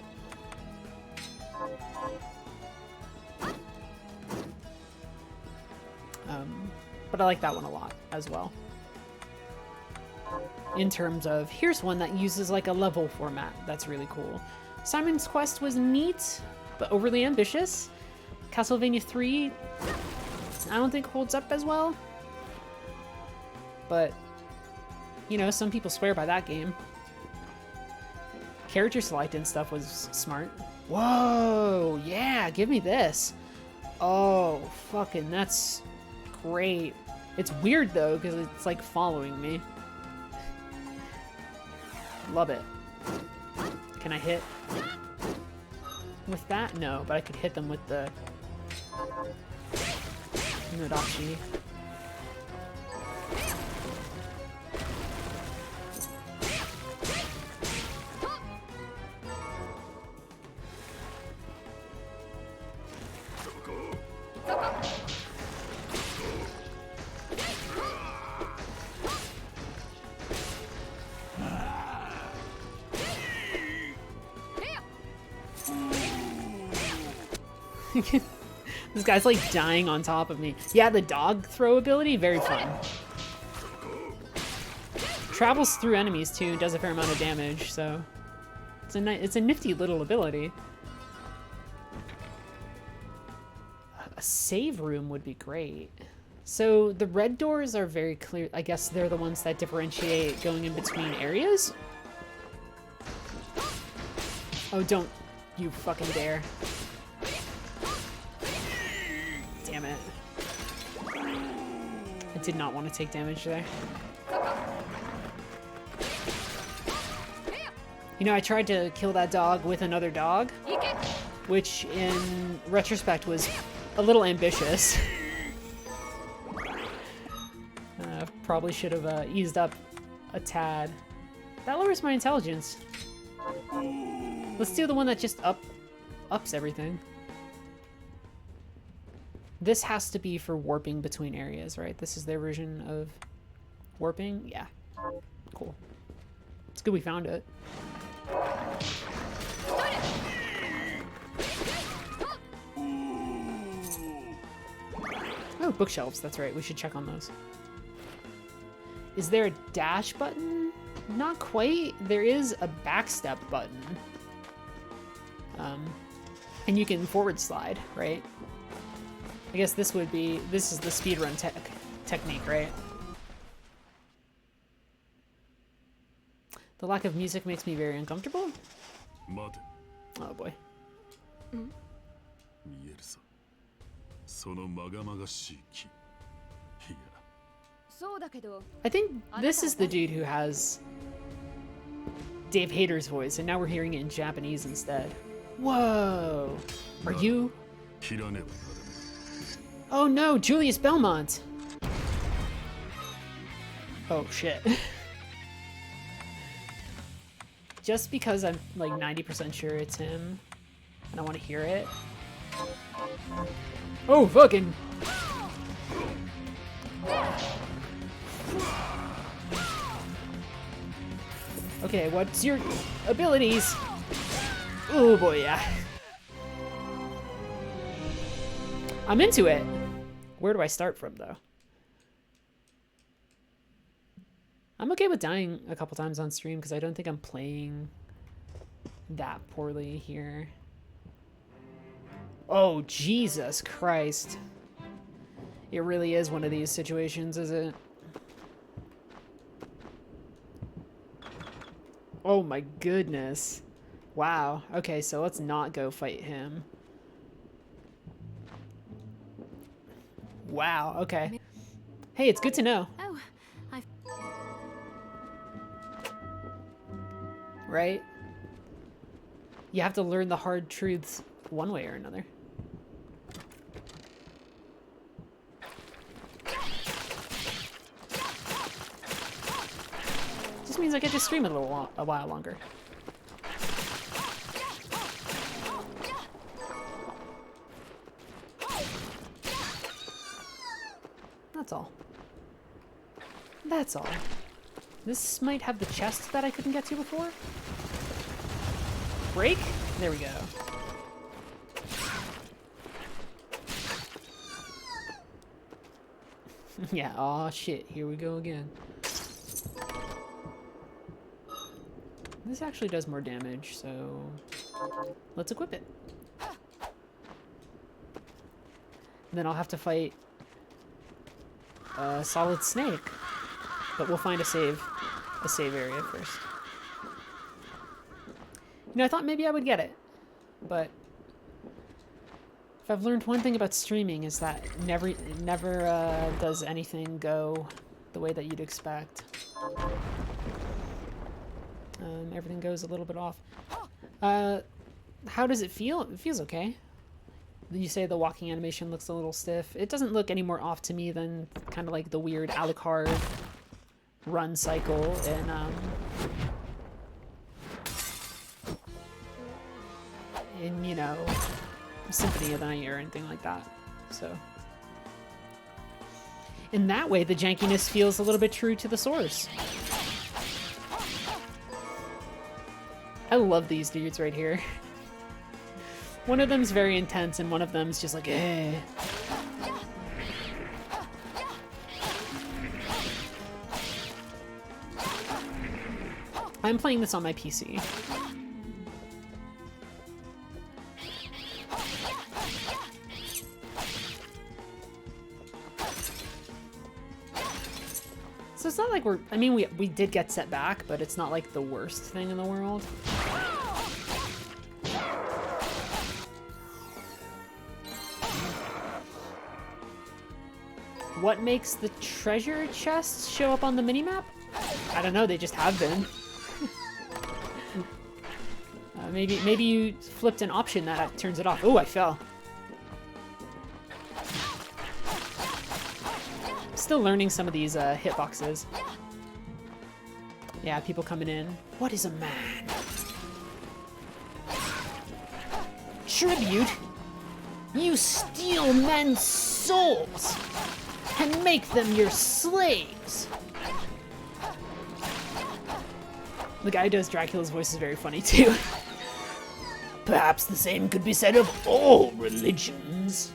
But I like that one a lot as well. In terms of, here's one that uses like a level format. That's really cool. Simon's Quest was neat, but overly ambitious. Castlevania 3, I don't think holds up as well. But, you know, some people swear by that game. Character select and stuff was smart. Whoa, yeah, give me this. Oh, fucking, that's great. It's weird though, because it's like following me. Love it. Can I hit with that? No, but I could hit them with the Nodachi. This guy's like dying on top of me. Yeah, the dog throw ability, very fun. Travels through enemies too, does a fair amount of damage, so it's a nifty little ability. A save room would be great. So the red doors are very clear. I guess they're the ones that differentiate going in between areas. Oh, don't you fucking dare. Damn it. I did not want to take damage there. You know, I tried to kill that dog with another dog, which in retrospect was a little ambitious. Probably should have eased up a tad. That lowers my intelligence. Let's do the one that just ups everything. This has to be for warping between areas, right? This is their version of warping? Yeah. Cool. It's good we found it. Oh, bookshelves. That's right. We should check on those. Is there a dash button? Not quite. There is a backstep button. And you can forward slide, right? I guess this is the speedrun technique, right? The lack of music makes me very uncomfortable. Oh boy. I think this is the dude who has Dave Hayter's voice, and now we're hearing it in Japanese instead. Whoa! Are you? Oh no, Julius Belmont! Oh shit. Just because I'm like 90% sure it's him, and I want to hear it. Oh, fucking... Okay, what's your abilities? Oh boy, yeah. I'm into it. Where do I start from, though? I'm okay with dying a couple times on stream because I don't think I'm playing that poorly here. Oh, Jesus Christ. It really is one of these situations, is it? Oh my goodness. Wow. Okay, so let's not go fight him. Wow, okay. Hey, it's good to know. Oh, I've... Right? You have to learn the hard truths one way or another. Just means I get to stream a while longer. That's all. That's all. This might have the chest that I couldn't get to before. Break? There we go. Yeah, aw shit, here we go again. This actually does more damage, so let's equip it. And then I'll have to fight a solid snake, but we'll find a save area first. You know, I thought maybe I would get it, but if I've learned one thing about streaming is that it never does anything go the way that you'd expect. Everything goes a little bit off. How does it feel? It feels okay. You say the walking animation looks a little stiff. It doesn't look any more off to me than kind of like the weird Alucard run cycle in you know, Symphony of the Night or anything like that. So in that way, the jankiness feels a little bit true to the source. I love these dudes right here. One of them's very intense and one of them's just like, eh. I'm playing this on my PC. So it's not like we're, I mean, we did get set back, but it's not like the worst thing in the world. What makes the treasure chests show up on the minimap? I don't know, they just have been. Maybe you flipped an option that turns it off. Oh, I fell. Still learning some of these hitboxes. Yeah, people coming in. What is a man? Tribute? You steal men's souls and make them your slaves. The guy who does Dracula's voice is very funny too. Perhaps the same could be said of all religions.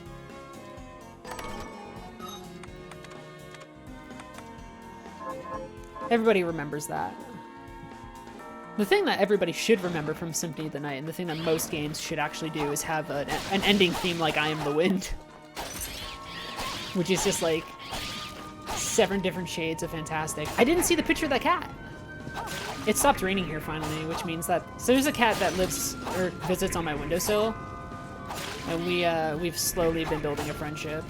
Everybody remembers that. The thing that everybody should remember from Symphony of the Night, and the thing that most games should actually do, is have an ending theme like I Am the Wind. Which is just like 7 different shades of fantastic. I didn't see the picture of that cat. It stopped raining here finally, which means that... So there's a cat that lives or visits on my windowsill. And we've slowly been building a friendship.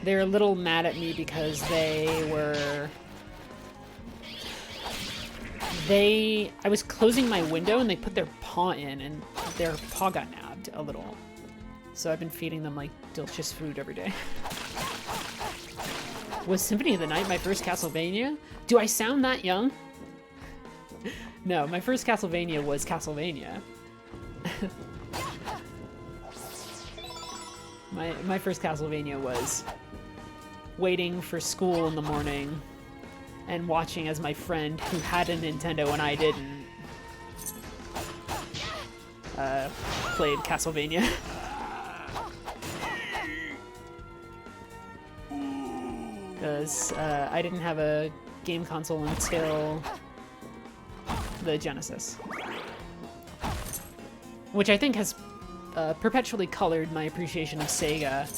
They're a little mad at me because I was closing my window and they put their paw in and their paw got nabbed a little. So I've been feeding them like delicious food every day. Was Symphony of the Night my first Castlevania? Do I sound that young? No, my first Castlevania was Castlevania. My first Castlevania was waiting for school in the morning and watching as my friend who had a Nintendo and I didn't played Castlevania. Because I didn't have a game console until the Genesis. Which I think has perpetually colored my appreciation of Sega.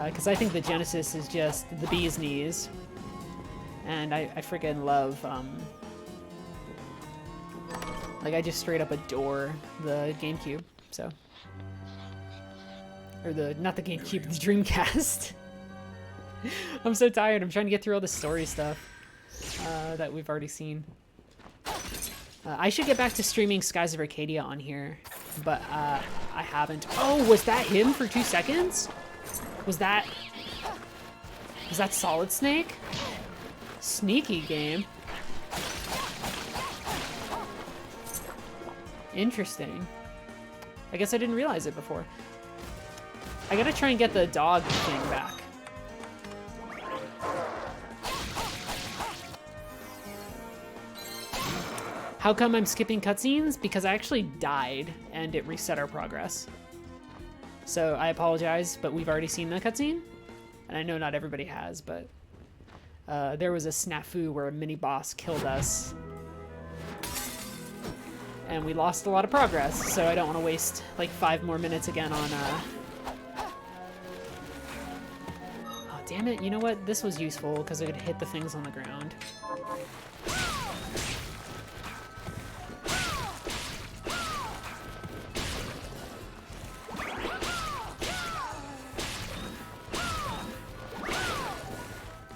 Because I think the Genesis is just the bee's knees. And I freaking love, like, I just straight up adore the GameCube, so. Or not the GameCube, the Dreamcast. I'm so tired, I'm trying to get through all the story stuff that we've already seen. I should get back to streaming Skies of Arcadia on here, but I haven't. Oh, was that him for 2 seconds? Was that Solid Snake? Sneaky game. Interesting. I guess I didn't realize it before. I gotta try and get the dog thing back. How come I'm skipping cutscenes? Because I actually died and it reset our progress. So I apologize, but we've already seen the cutscene. And I know not everybody has, but there was a snafu where a mini-boss killed us. And we lost a lot of progress, so I don't want to waste like 5 more minutes again on... Oh, damn it, you know what? This was useful, because I could hit the things on the ground.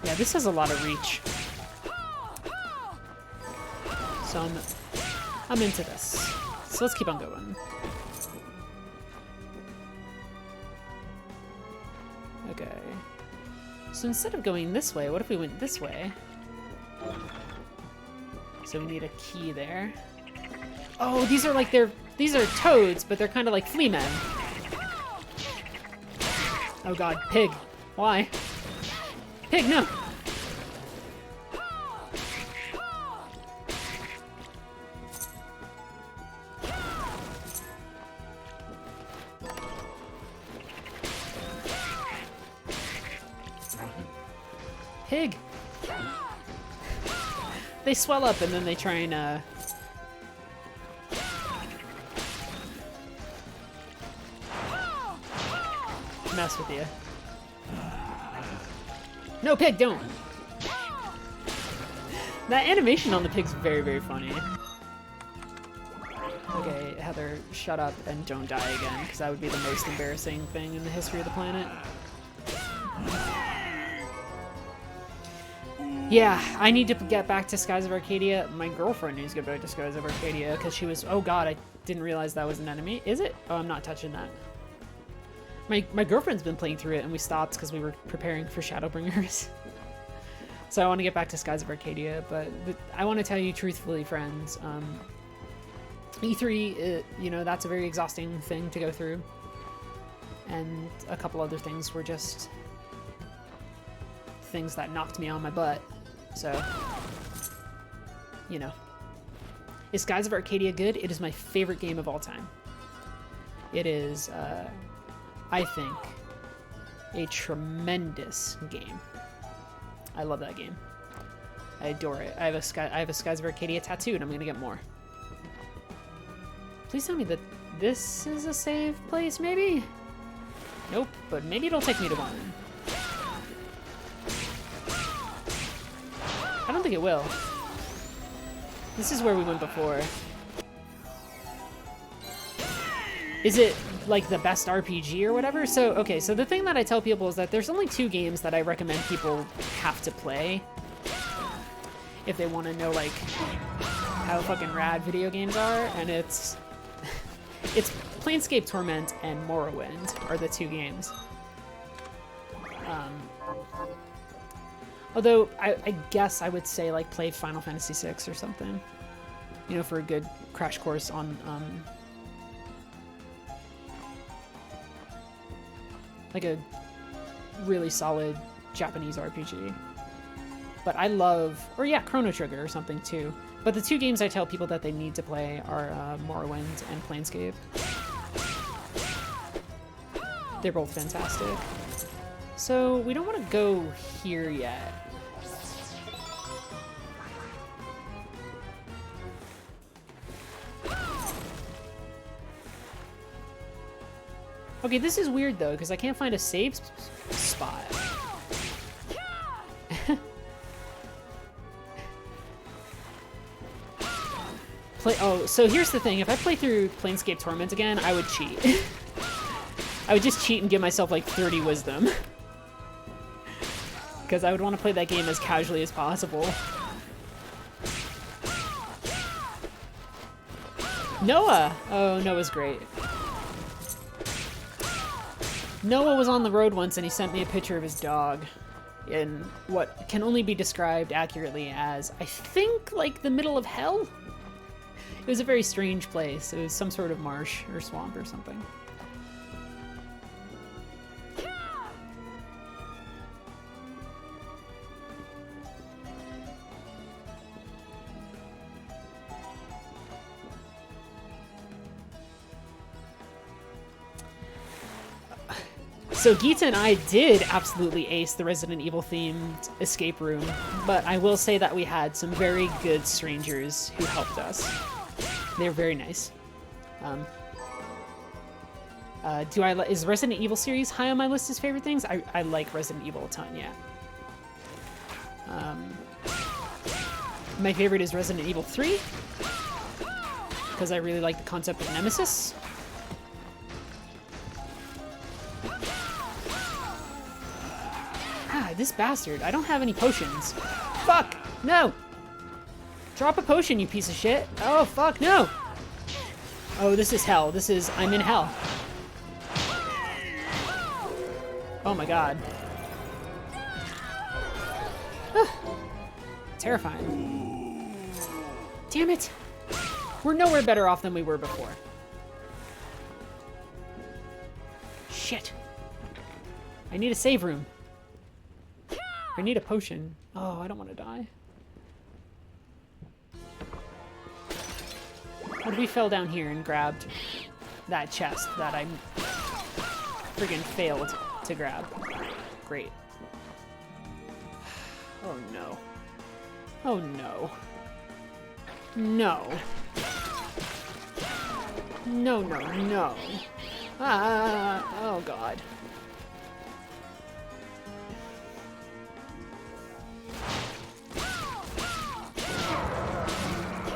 Yeah, this has a lot of reach. So I'm into this. So let's keep on going. Okay. So instead of going this way, what if we went this way? So we need a key there. Oh, these are like these are toads, but they're kind of like flea men. Oh god, pig. Why? Pig, no! Pig! They swell up and then they try and, mess with you. No, pig, don't! That animation on the pig's very, very funny. Okay, Heather, shut up and don't die again, because that would be the most embarrassing thing in the history of the planet. Yeah, I need to get back to Skies of Arcadia. My girlfriend needs to get back to Skies of Arcadia, because she was... Oh god, I didn't realize that was an enemy. Is it? Oh, I'm not touching that. My girlfriend's been playing through it, and we stopped because we were preparing for Shadowbringers. So I want to get back to Skies of Arcadia, but I want to tell you truthfully, friends, E3, you know, that's a very exhausting thing to go through. And a couple other things were just things that knocked me on my butt. So, you know. Is Skies of Arcadia good? It is my favorite game of all time. It is, I think, a tremendous game. I love that game. I adore it. I have a Skies of Arcadia tattoo, and I'm gonna get more. Please tell me that this is a save place, maybe? Nope, but maybe it'll take me to one. I don't think it will. This is where we went before. Is it like the best RPG or whatever? So, okay, so the thing that I tell people is that there's only 2 games that I recommend people have to play if they want to know like how fucking rad video games are, and it's Planescape Torment and Morrowind are the 2 games. Although I guess I would say like play Final Fantasy VI or something, you know, for a good crash course on like a really solid Japanese RPG. But I love, or yeah, Chrono Trigger or something too. But the two games I tell people that they need to play are Morrowind and Planescape. They're both fantastic. So we don't want to go here yet. Okay, this is weird though, because I can't find a save spot. Oh, so here's the thing. If I play through Planescape Torment again, I would cheat. I would just cheat and give myself like 30 wisdom. Because I would want to play that game as casually as possible. Noah! Oh, Noah's great. Noah was on the road once and he sent me a picture of his dog in what can only be described accurately as, I think, like the middle of hell? It was a very strange place. It was some sort of marsh or swamp or something. So Geeta and I did absolutely ace the Resident Evil themed escape room, but I will say that we had some very good strangers who helped us. They were very nice. Is Resident Evil series high on my list as favorite things? I like Resident Evil a ton, yeah. My favorite is Resident Evil 3, because I really like the concept of Nemesis. Ah, this bastard. I don't have any potions. Fuck! No! Drop a potion, you piece of shit. Oh, fuck, no! Oh, this is hell. I'm in hell. Oh my god. Terrifying. Damn it! We're nowhere better off than we were before. Shit. I need a save room. I need a potion. Oh, I don't want to die. What if we fell down here and grabbed that chest that I friggin' failed to grab? Great. Oh no. Oh no. No. No, no, no. Ah, oh god.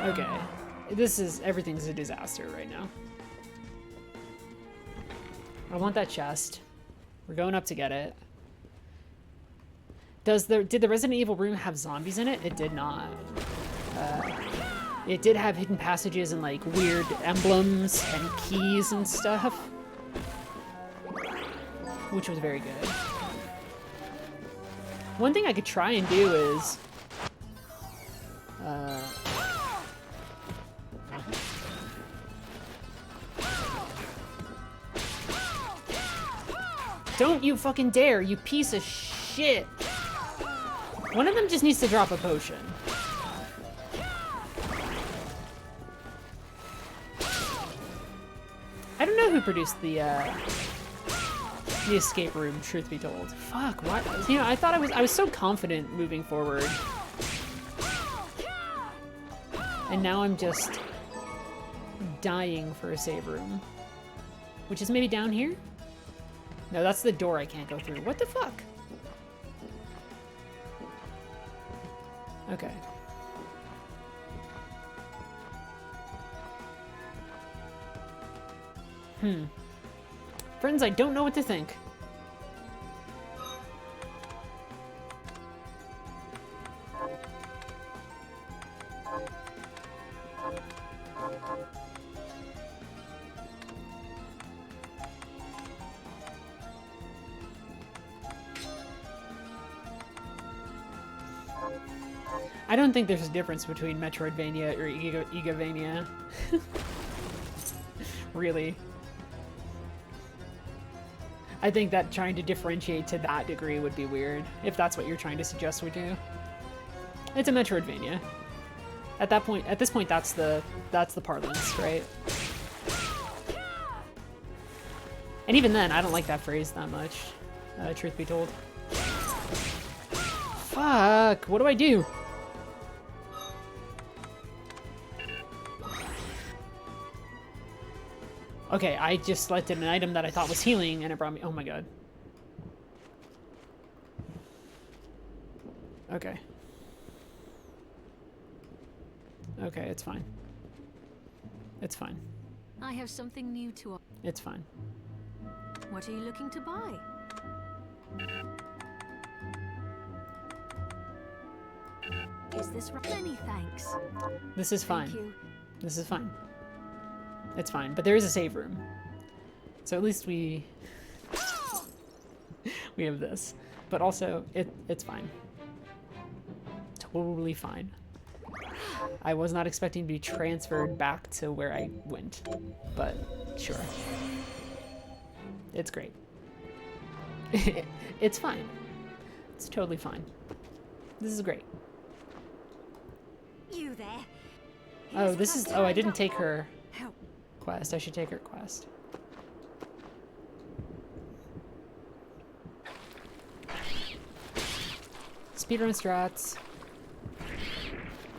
Okay. Everything's a disaster right now. I want that chest. We're going up to get it. Did the Resident Evil room have zombies in it? It did not. It did have hidden passages and like weird emblems and keys and stuff, which was very good. One thing I could try and do is don't you fucking dare, you piece of shit. One of them just needs to drop a potion. I don't know who produced the escape room, truth be told. Fuck, what? You know, I thought I was so confident moving forward. And now I'm just dying for a save room. Which is maybe down here? No, that's the door I can't go through. What the fuck? Okay. Friends, I don't know what to think. I don't think there's a difference between Metroidvania or Igavania. Really. I think that trying to differentiate to that degree would be weird, if that's what you're trying to suggest we do. It's a Metroidvania. At this point, that's the parlance, right? And even then, I don't like that phrase that much, truth be told. Fuck, what do I do? Okay, I just selected an item that I thought was healing, and it brought me... Oh my god. Okay. Okay, it's fine. It's fine. I have something new to offer. It's fine. What are you looking to buy? Is this right? Many thanks. This is fine. Thank you. This is fine. It's fine, but there is a save room. So at least we have this. But also, it's fine. Totally fine. I was not expecting to be transferred back to where I went, but sure. It's great. It's fine. It's totally fine. This is great. You there? Oh, this is... Oh, I didn't take her Help. quest. I should take her quest. Speedrun strats.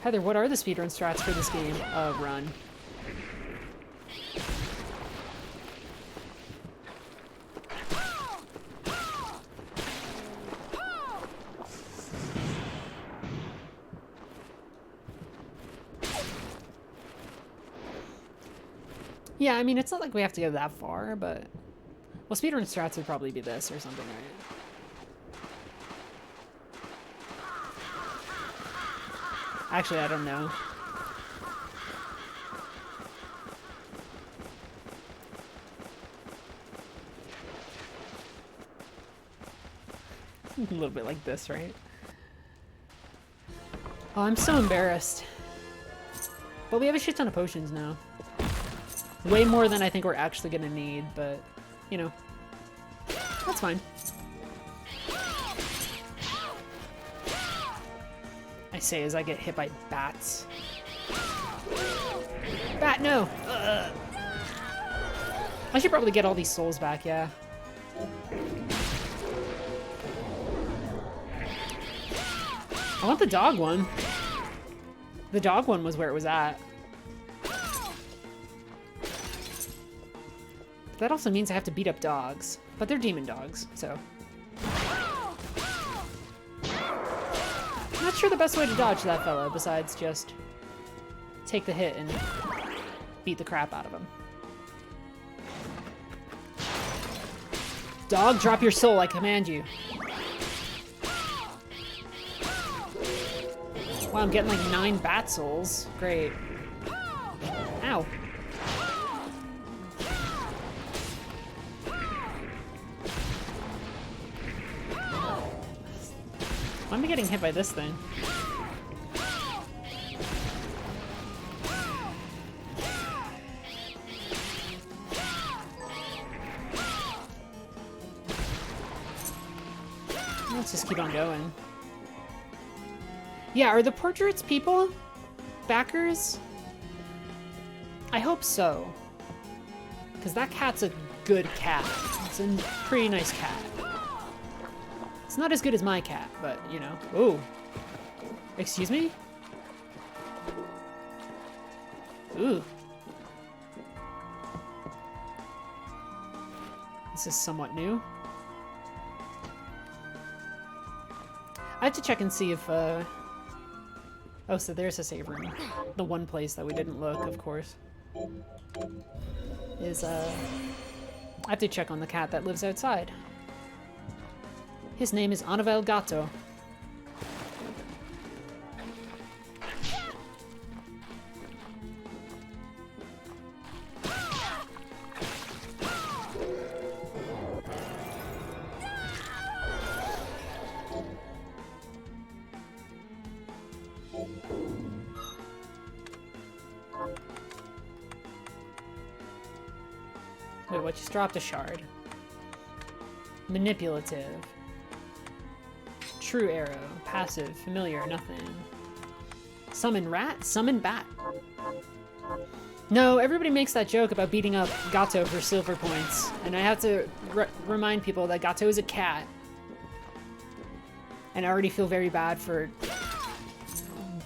Heather, what are the speedrun strats for this game? Run. Yeah, I mean, it's not like we have to go that far, but... Well, speedrun strats would probably be this or something, right? Actually, I don't know. A little bit like this, right? Oh, I'm so embarrassed. But we have a shit ton of potions now. Way more than I think we're actually gonna need, but, you know, that's fine. I say as I get hit by bats. Bat, no! Ugh. I should probably get all these souls back, yeah. I want the dog one. The dog one was where it was at. That also means I have to beat up dogs, but they're demon dogs, so. I'm not sure the best way to dodge that fella besides just take the hit and beat the crap out of him. Dog, drop your soul, I command you. Wow, I'm getting like 9 bat souls. Great. Ow. Why am I getting hit by this thing? Let's just keep on going. Yeah, are the portraits people? Backers? I hope so. Because that cat's a good cat. It's a pretty nice cat. It's not as good as my cat, but, you know. Ooh. Excuse me? Ooh. This is somewhat new. I have to check and see if, Oh, so there's a save room. The one place that we didn't look, of course. Is, I have to check on the cat that lives outside. His name is Anavel Gato. Wait, what? Just dropped a shard. manipulative. True arrow, passive, familiar, nothing. Summon rat, summon bat. No, everybody makes that joke about beating up Gato for silver points, and I have to remind people that Gato is a cat. And I already feel very bad for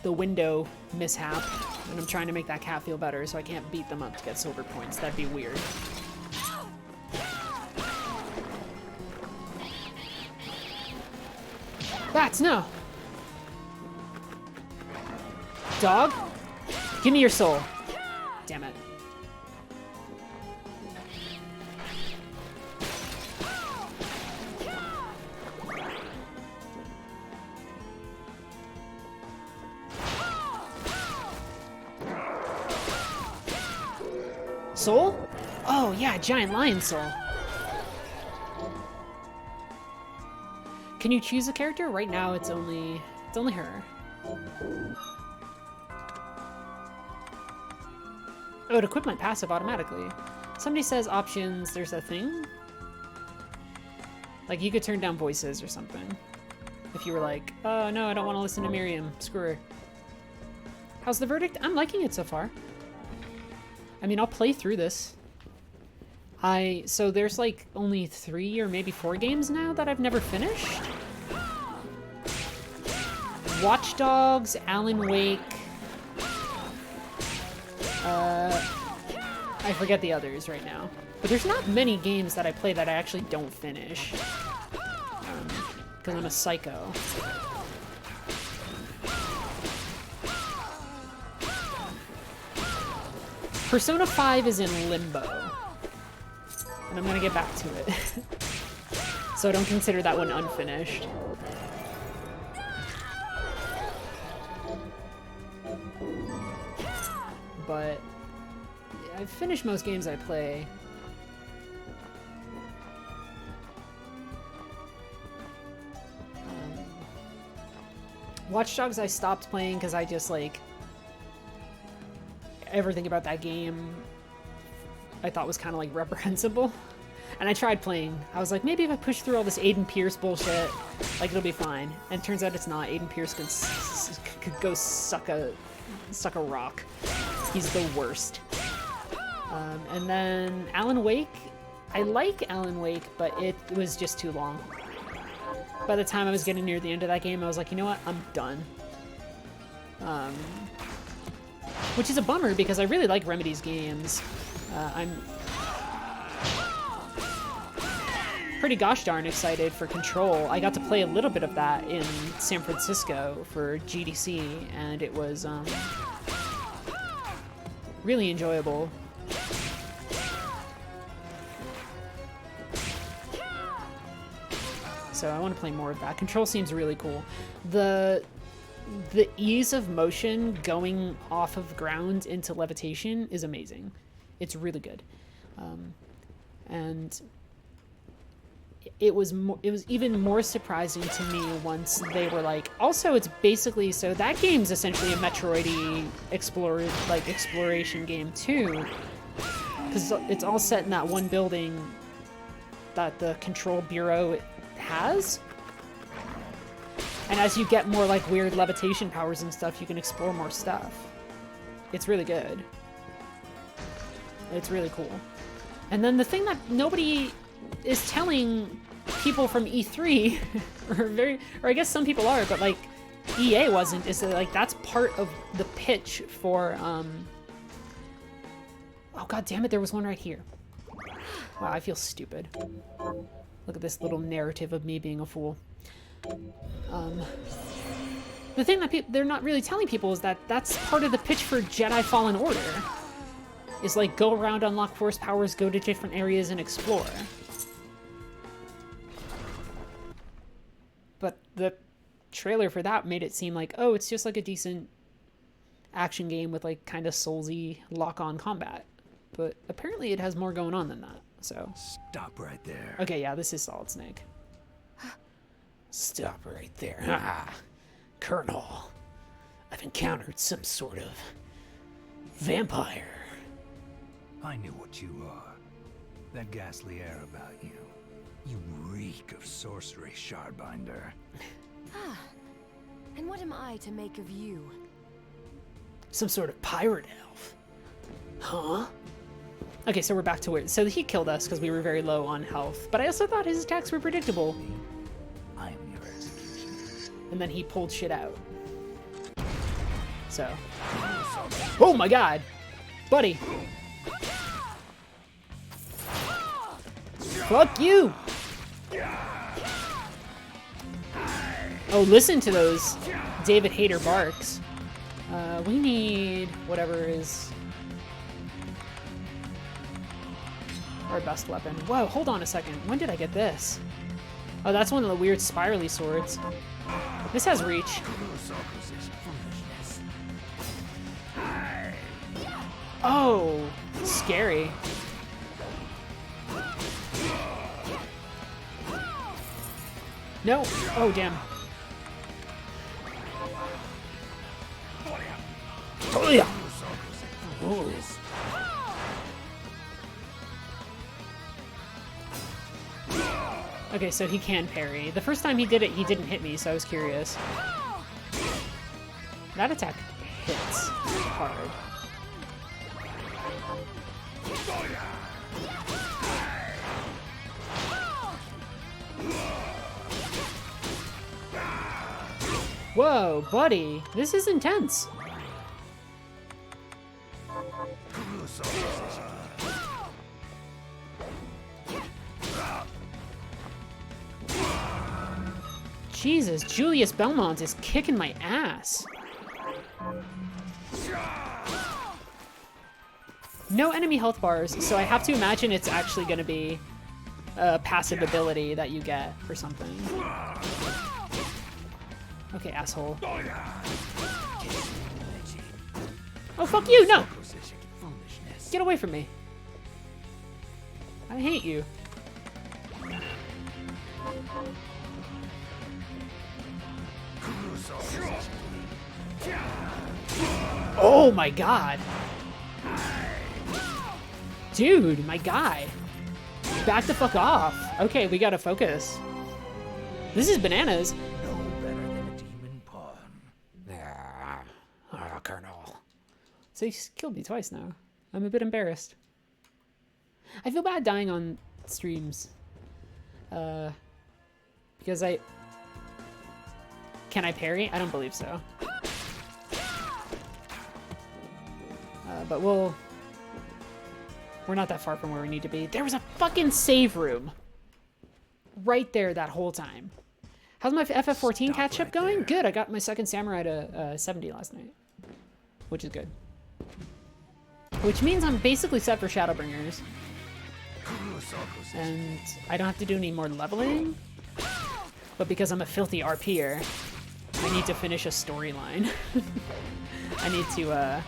the window mishap, and I'm trying to make that cat feel better, so I can't beat them up to get silver points. That'd be weird. Bats, no! Dog? Give me your soul. Damn it. Soul? Oh yeah, giant lion soul. Can you choose a character? Right now it's only her. Oh, it equipped my passive automatically. Somebody says options, there's a thing? Like you could turn down voices or something. If you were like, oh no, I don't want to listen to Miriam, screw her. How's the verdict? I'm liking it so far. I mean, I'll play through this. So there's like only 3 or maybe 4 games now that I've never finished. Watch Dogs, Alan Wake. I forget the others right now. But there's not many games that I play that I actually don't finish. Because I'm a psycho. Persona 5 is in limbo. And I'm gonna get back to it. So I don't consider that one unfinished. But I've finished most games I play. Watch Dogs I stopped playing because I just like everything about that game I thought was kind of like reprehensible. And I tried playing. I was like, maybe if I push through all this Aiden Pierce bullshit, like it'll be fine. And it turns out it's not. Aiden Pierce could go suck a rock. He's the worst. And then Alan Wake. I like Alan Wake, but it was just too long. By the time I was getting near the end of that game, I was like, you know what? I'm done. Which is a bummer because I really like Remedy's games. I'm pretty gosh darn excited for Control. I got to play a little bit of that in San Francisco for GDC, and it was really enjoyable. So I want to play more of that. Control seems really cool. The ease of motion going off of ground into levitation is amazing. It's really good. And it was even more surprising to me once they were like, also it's basically, so that game's essentially a Metroid-y exploration game too, because it's all set in that one building that the Control Bureau has. And as you get more like weird levitation powers and stuff, you can explore more stuff. It's really good. It's really cool. And then the thing that nobody is telling people from E3, or I guess some people are, but like EA wasn't, is that like that's part of the pitch for oh god damn it, there was one right here. Wow, I feel stupid. Look at this little narrative of me being a fool. The thing that they're not really telling people is that that's part of the pitch for Jedi Fallen Order. Is like go around, unlock force powers, go to different areas and explore. But the trailer for that made it seem like, oh, it's just like a decent action game with like kind of soulsy lock-on combat. But apparently it has more going on than that, so. Stop right there. Okay, yeah, this is Solid Snake. Stop right there. Ah, Colonel, I've encountered some sort of vampire. I knew what you are. That ghastly air about you. You reek of sorcery, Shardbinder. Ah, and what am I to make of you? Some sort of pirate elf. Huh? Okay, so we're back to where... So he killed us because we were very low on health. But I also thought his attacks were predictable. I am your executioner. And then he pulled shit out. So... Oh my god! Buddy! Fuck you! Oh, listen to those David Hayter barks. We need whatever is our best weapon. Whoa, hold on a second. When did I get this? Oh, that's one of the weird spirally swords. This has reach. Oh, scary. No. Oh, damn. Oh, yeah. Ooh. Okay, so he can parry. The first time he did it, he didn't hit me, so I was curious. That attack hits hard. Whoa, buddy, this is intense. Jesus, Julius Belmont is kicking my ass. No enemy health bars, so I have to imagine it's actually going to be a passive ability that you get or something. Okay, asshole. Oh, fuck you! No! Get away from me. I hate you. Oh my god. Dude, my guy. Back the fuck off. Okay, we gotta focus. This is bananas. No better than a demon pawn. Ah, Colonel. So he's killed me twice now. I'm a bit embarrassed. I feel bad dying on streams. Because I... Can I parry? I don't believe so. But we're not that far from where we need to be. There was a fucking save room right there that whole time. How's my FF14 catch-up going? Good, I got my second samurai to 70 last night. Which is good. Which means I'm basically set for Shadowbringers. And I don't have to do any more leveling. But because I'm a filthy RPer, I need to finish a storyline. I need to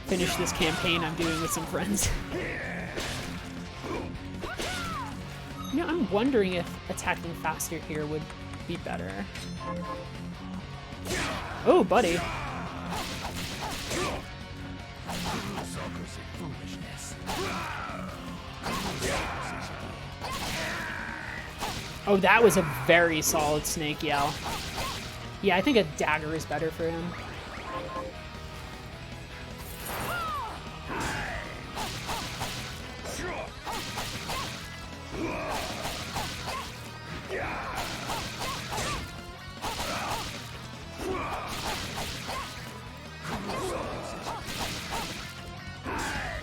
finish this campaign I'm doing with some friends. You know, I'm wondering if attacking faster here would be better. Oh, buddy. Oh, that was a very solid snake yell. Yeah, I think a dagger is better for him.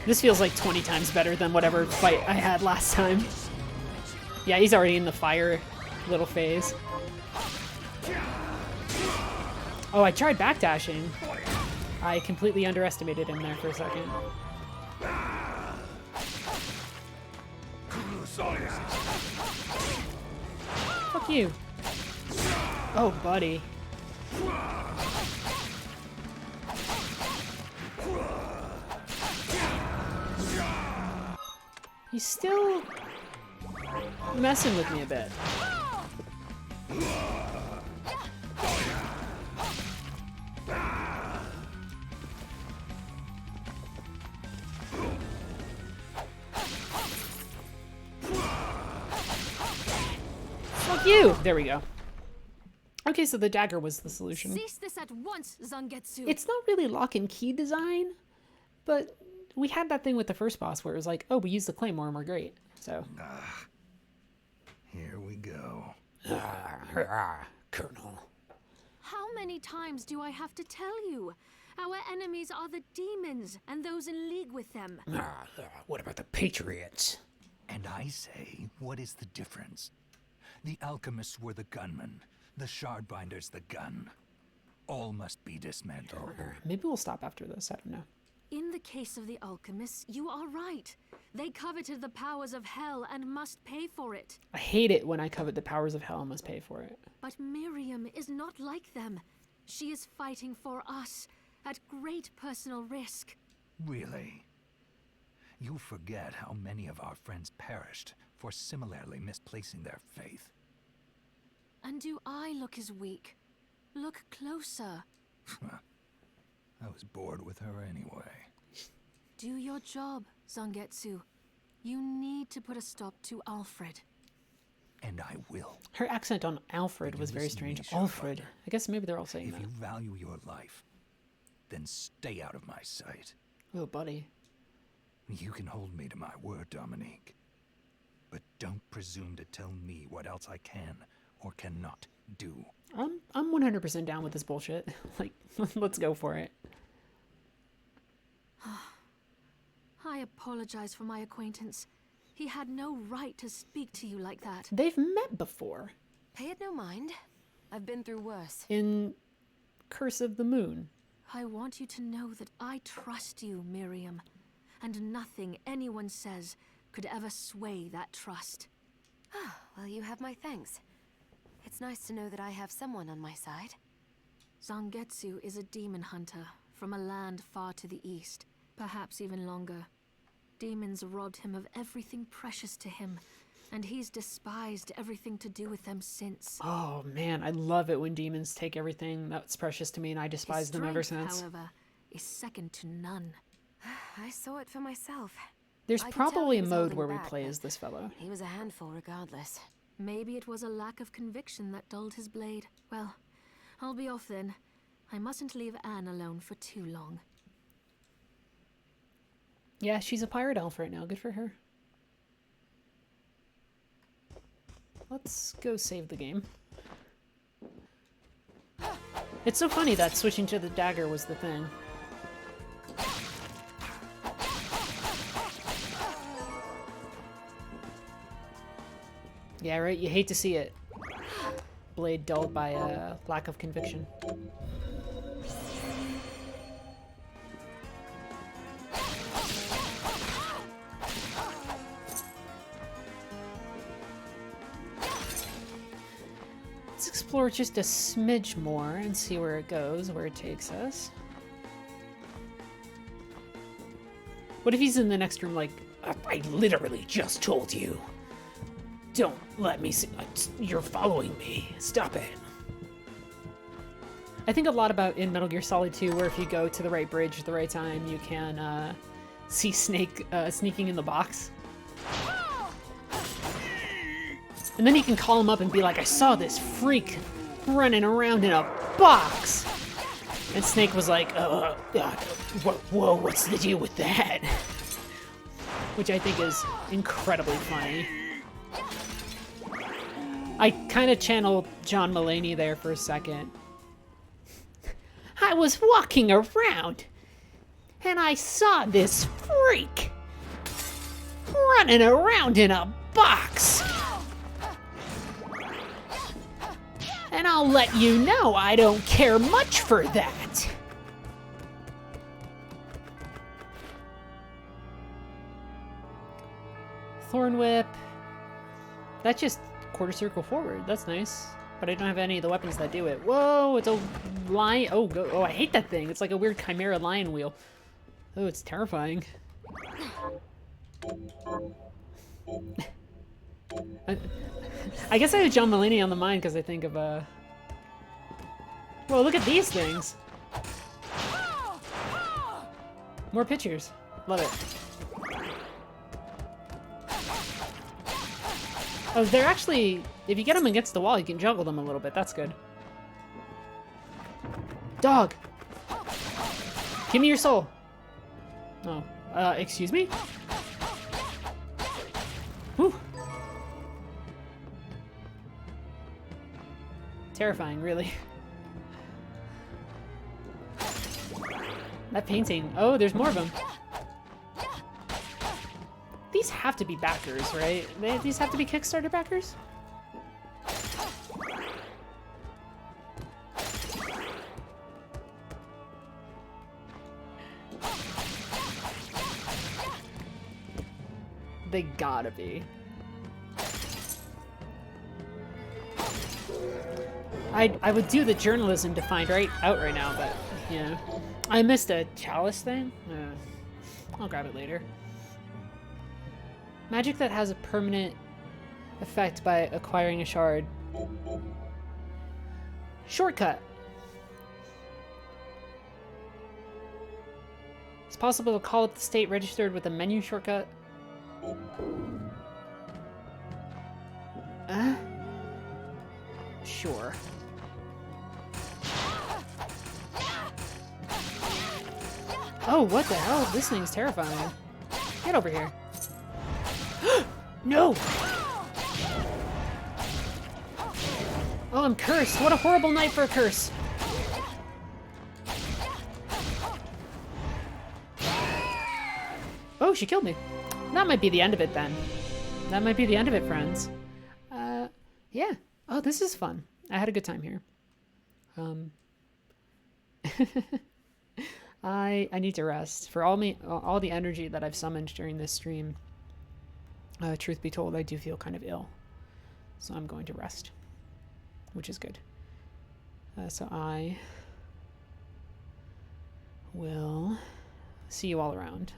This feels like 20 times better than whatever fight I had last time. Yeah, he's already in the fire little phase. Oh, I tried backdashing. I completely underestimated him there for a second. Fuck you. Oh, buddy. He's still messing with me a bit. Ew! There we go. Okay, so the dagger was the solution. Cease this at once, Zangetsu. It's not really lock and key design, but we had that thing with the first boss where it was like, oh, we use the claymore and we're great. So. Here we go. Colonel. How many times do I have to tell you? Our enemies are the demons and those in league with them. What about the Patriots? And I say, what is the difference? The alchemists were the gunmen, the shardbinders the gun. All must be dismantled. Maybe we'll stop after this, I don't know. In the case of the alchemists, you are right. They coveted the powers of hell and must pay for it. I hate it when I covet the powers of hell and must pay for it. But Miriam is not like them. She is fighting for us, at great personal risk. Really? You forget how many of our friends perished for similarly misplacing their faith. And do I look as weak? Look closer. I was bored with her anyway. Do your job, Zangetsu. You need to put a stop to Alfred. And I will. Her accent on Alfred was very listen to me, strange. Shardbinder. Alfred. I guess maybe they're all saying If that. you value your life, then stay out of my sight. Oh, buddy. You can hold me to my word, Dominique. But don't presume to tell me what else I can or cannot do. I'm 100% down with this bullshit. Like, let's go for it. I apologize for my acquaintance. He had no right to speak to you like that. They've met before. Pay it no mind. I've been through worse. In Curse of the Moon. I want you to know that I trust you, Miriam. And nothing anyone says could ever sway that trust. Ah, well, you have my thanks. It's nice to know that I have someone on my side. Zangetsu is a demon hunter from a land far to the east, perhaps even longer. Demons robbed him of everything precious to him, and he's despised everything to do with them since. Oh man, I love it when demons take everything that's precious to me and I despise them ever Strength, since. however, is second to none. I saw it for myself. There's I can tell probably he a was mode holding where we back, play but as this fellow. He was a handful regardless. Maybe it was a lack of conviction that dulled his blade. Well, I'll be off then. I mustn't leave Anne alone for too long. Yeah, she's a pirate elf right now. Good for her. Let's go save the game. It's so funny that switching to the dagger was the thing. Yeah, right? You hate to see it. Blade dulled by a lack of conviction. Let's explore just a smidge more and see where it goes, where it takes us. What if he's in the next room like, I literally just told you. Don't let me see. You're following me. Stop it. I think a lot about in Metal Gear Solid 2, where if you go to the right bridge at the right time, you can see Snake sneaking in the box. And then you can call him up and be like, I saw this freak running around in a box. And Snake was like, Whoa, what's the deal with that? which I think is incredibly funny. I kind of channeled John Mulaney there for a second. I was walking around, and I saw this freak running around in a box. And I'll let you know I don't care much for that. Thorn Whip. That just quarter circle forward. That's nice. But I don't have any of the weapons that do it. Whoa, it's a lion. Oh, I hate that thing. It's like a weird chimera lion wheel. Oh, it's terrifying. I guess I have John Mulaney on the mind because I think of, Whoa, look at these things. More pictures. Love it. Oh, they're actually... If you get them against the wall, you can juggle them a little bit. That's good. Dog! Give me your soul! Oh. Excuse me? Whew. Terrifying, really. That painting. Oh, there's more of them. These have to be backers, right? These have to be Kickstarter backers? They gotta be. I would do the journalism to find out right now, but yeah. I missed a chalice thing? I'll grab it later. Magic that has a permanent effect by acquiring a shard. Shortcut. It's possible to call up the state registered with a menu shortcut. Sure. Oh, what the hell? This thing's terrifying. Get over here. No! Oh, I'm cursed. What a horrible night for a curse. Oh, she killed me. That might be the end of it then. That might be the end of it, friends. Yeah. Oh, this is fun. I had a good time here. I need to rest. For all the energy that I've summoned during this stream, truth be told, I do feel kind of ill. So I'm going to rest, which is good. So I will see you all around.